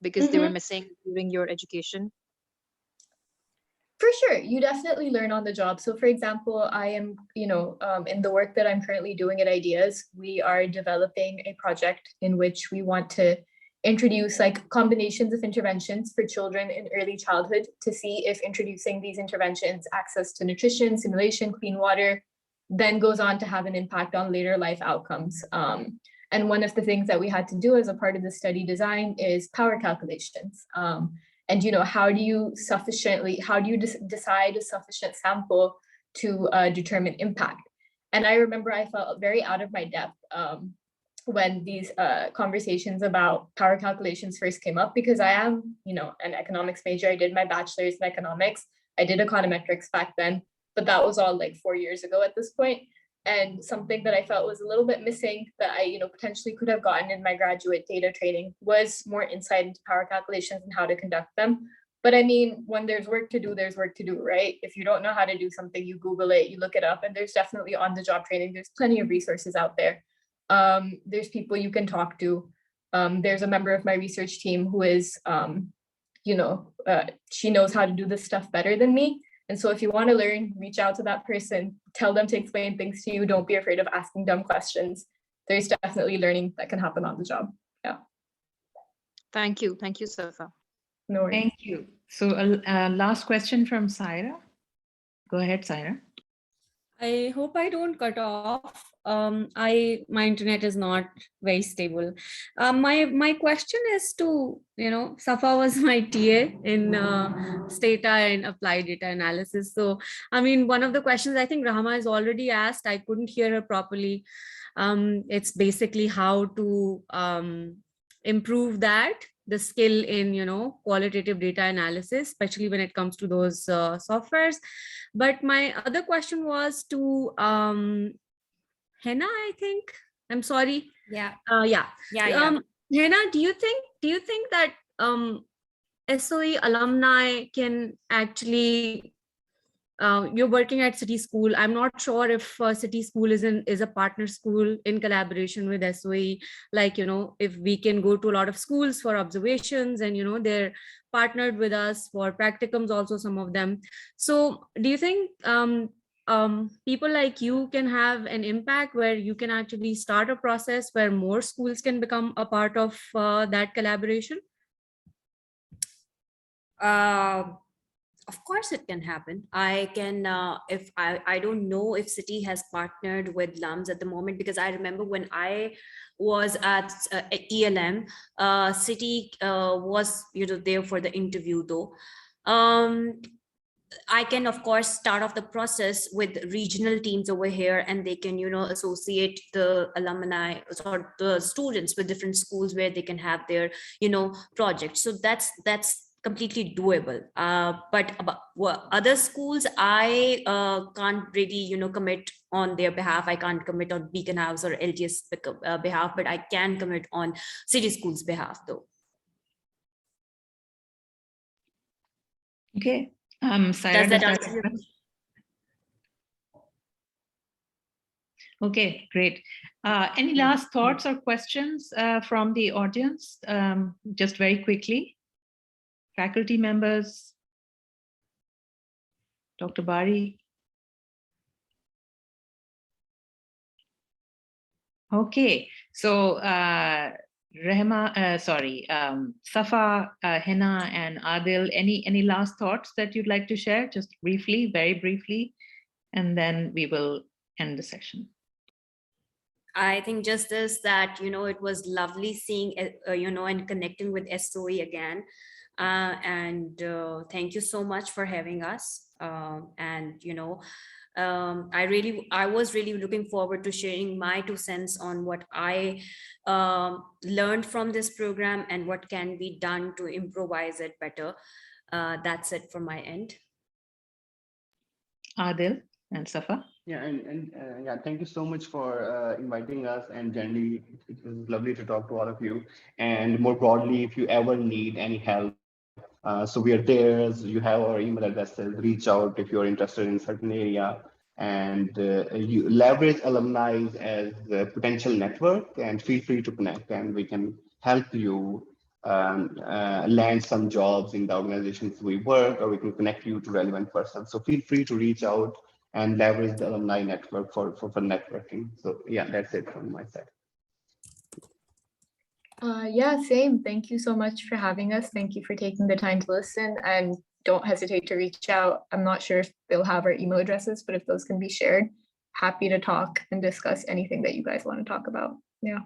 because they were missing during your education? For sure, you definitely learn on the job. So for example, I am, in the work that I'm currently doing at Ideas, we are developing a project in which we want to introduce like combinations of interventions for children in early childhood to see if introducing these interventions, access to nutrition, stimulation, clean water, then goes on to have an impact on later life outcomes. And one of the things that we had to do as a part of the study design is power calculations. And how do you decide a sufficient sample to determine impact? And I remember I felt very out of my depth when these conversations about power calculations first came up, because I am, an economics major. I did my bachelor's in economics. I did econometrics back then, but that was all like 4 years ago at this point. And something that I felt was a little bit missing that I, potentially could have gotten in my graduate data training was more insight into power calculations and how to conduct them. But I mean, when there's work to do, there's work to do, right? If you don't know how to do something, you Google it, you look it up, and there's definitely on-the-job training. There's plenty of resources out there. There's people you can talk to. There's a member of my research team who is, she knows how to do this stuff better than me. And so if you want to learn, reach out to that person, tell them to explain things to you. Don't be afraid of asking dumb questions. There's definitely learning that can happen on the job. Yeah. Thank you. Thank you, Safa. No worries. Thank you. So last question from Saira. Go ahead, Saira. I hope I don't cut off. My internet is not very stable. My question is to, Safa was my TA in Stata and applied data analysis. So, I mean, one of the questions I think Rahma has already asked, I couldn't hear her properly. It's basically how to improve the skill in, qualitative data analysis, especially when it comes to those softwares. But my other question was to Hina, I think. I'm sorry. Yeah. Yeah. Hina, do you think that SOE alumni can actually you're working at City School. I'm not sure if City School is a partner school in collaboration with SOE. Like, if we can go to a lot of schools for observations and, they're partnered with us for practicums, also some of them. So do you think people like you can have an impact where you can actually start a process where more schools can become a part of that collaboration? Of course it can happen. I can, if I don't know if City has partnered with LUMS at the moment, because I remember when I was at ELM, City was, there for the interview though. I can, of course, start off the process with regional teams over here, and they can, associate the alumni or the students with different schools where they can have their, projects. So that's completely doable. But about other schools, I can't really, commit on their behalf. I can't commit on Beacon House or LTS behalf, but I can commit on City Schools behalf though. Okay. Syed, does that answer your question? Okay, great. Any last thoughts or questions from the audience? Just very quickly. Faculty members, Dr. Bari. Okay, so Safa, Hina, and Adil, any last thoughts that you'd like to share? Just briefly, very briefly, and then we will end the session. I think just this, that, it was lovely seeing, and connecting with SOE again. And thank you so much for having us. And, I was really looking forward to sharing my 2 cents on what I learned from this program and what can be done to improvise it better. That's it from my end. Adil? And Safa? Yeah, and yeah, thank you so much for inviting us. And generally, it was lovely to talk to all of you. And more broadly, if you ever need any help, so we are there. So you have our email addresses. Reach out if you're interested in certain area, and you leverage alumni as a potential network. And feel free to connect, and we can help you land some jobs in the organizations we work, or we can connect you to relevant persons. So feel free to reach out and leverage the alumni network for networking. So yeah, that's it from my side. Yeah, same. Thank you so much for having us. Thank you for taking the time to listen, and don't hesitate to reach out. I'm not sure if they'll have our email addresses, but if those can be shared, happy to talk and discuss anything that you guys want to talk about. Yeah.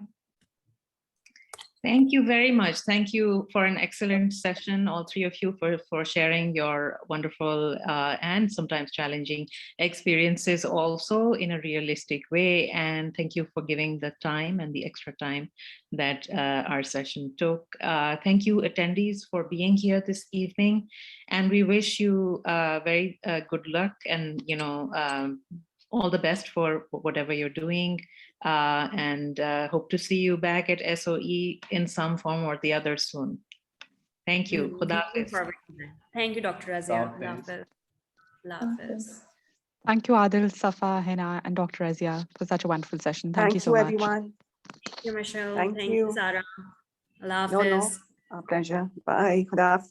Thank you very much. Thank you for an excellent session, all three of you, for sharing your wonderful and sometimes challenging experiences also in a realistic way. And thank you for giving the time and the extra time that our session took. Thank you, attendees, for being here this evening. And we wish you very good luck and, all the best for whatever you're doing. And hope to see you back at SOE in some form or the other soon. Thank you. Thank you, Dr. Razia. Thank you, Adil, Safa, Hina, and Dr. Razia for such a wonderful session. Thank you so much. Everyone. Thank you, Michelle. Thank you. Sarah. Allah No, Hafiz. our pleasure. Bye. Khuda Hafiz.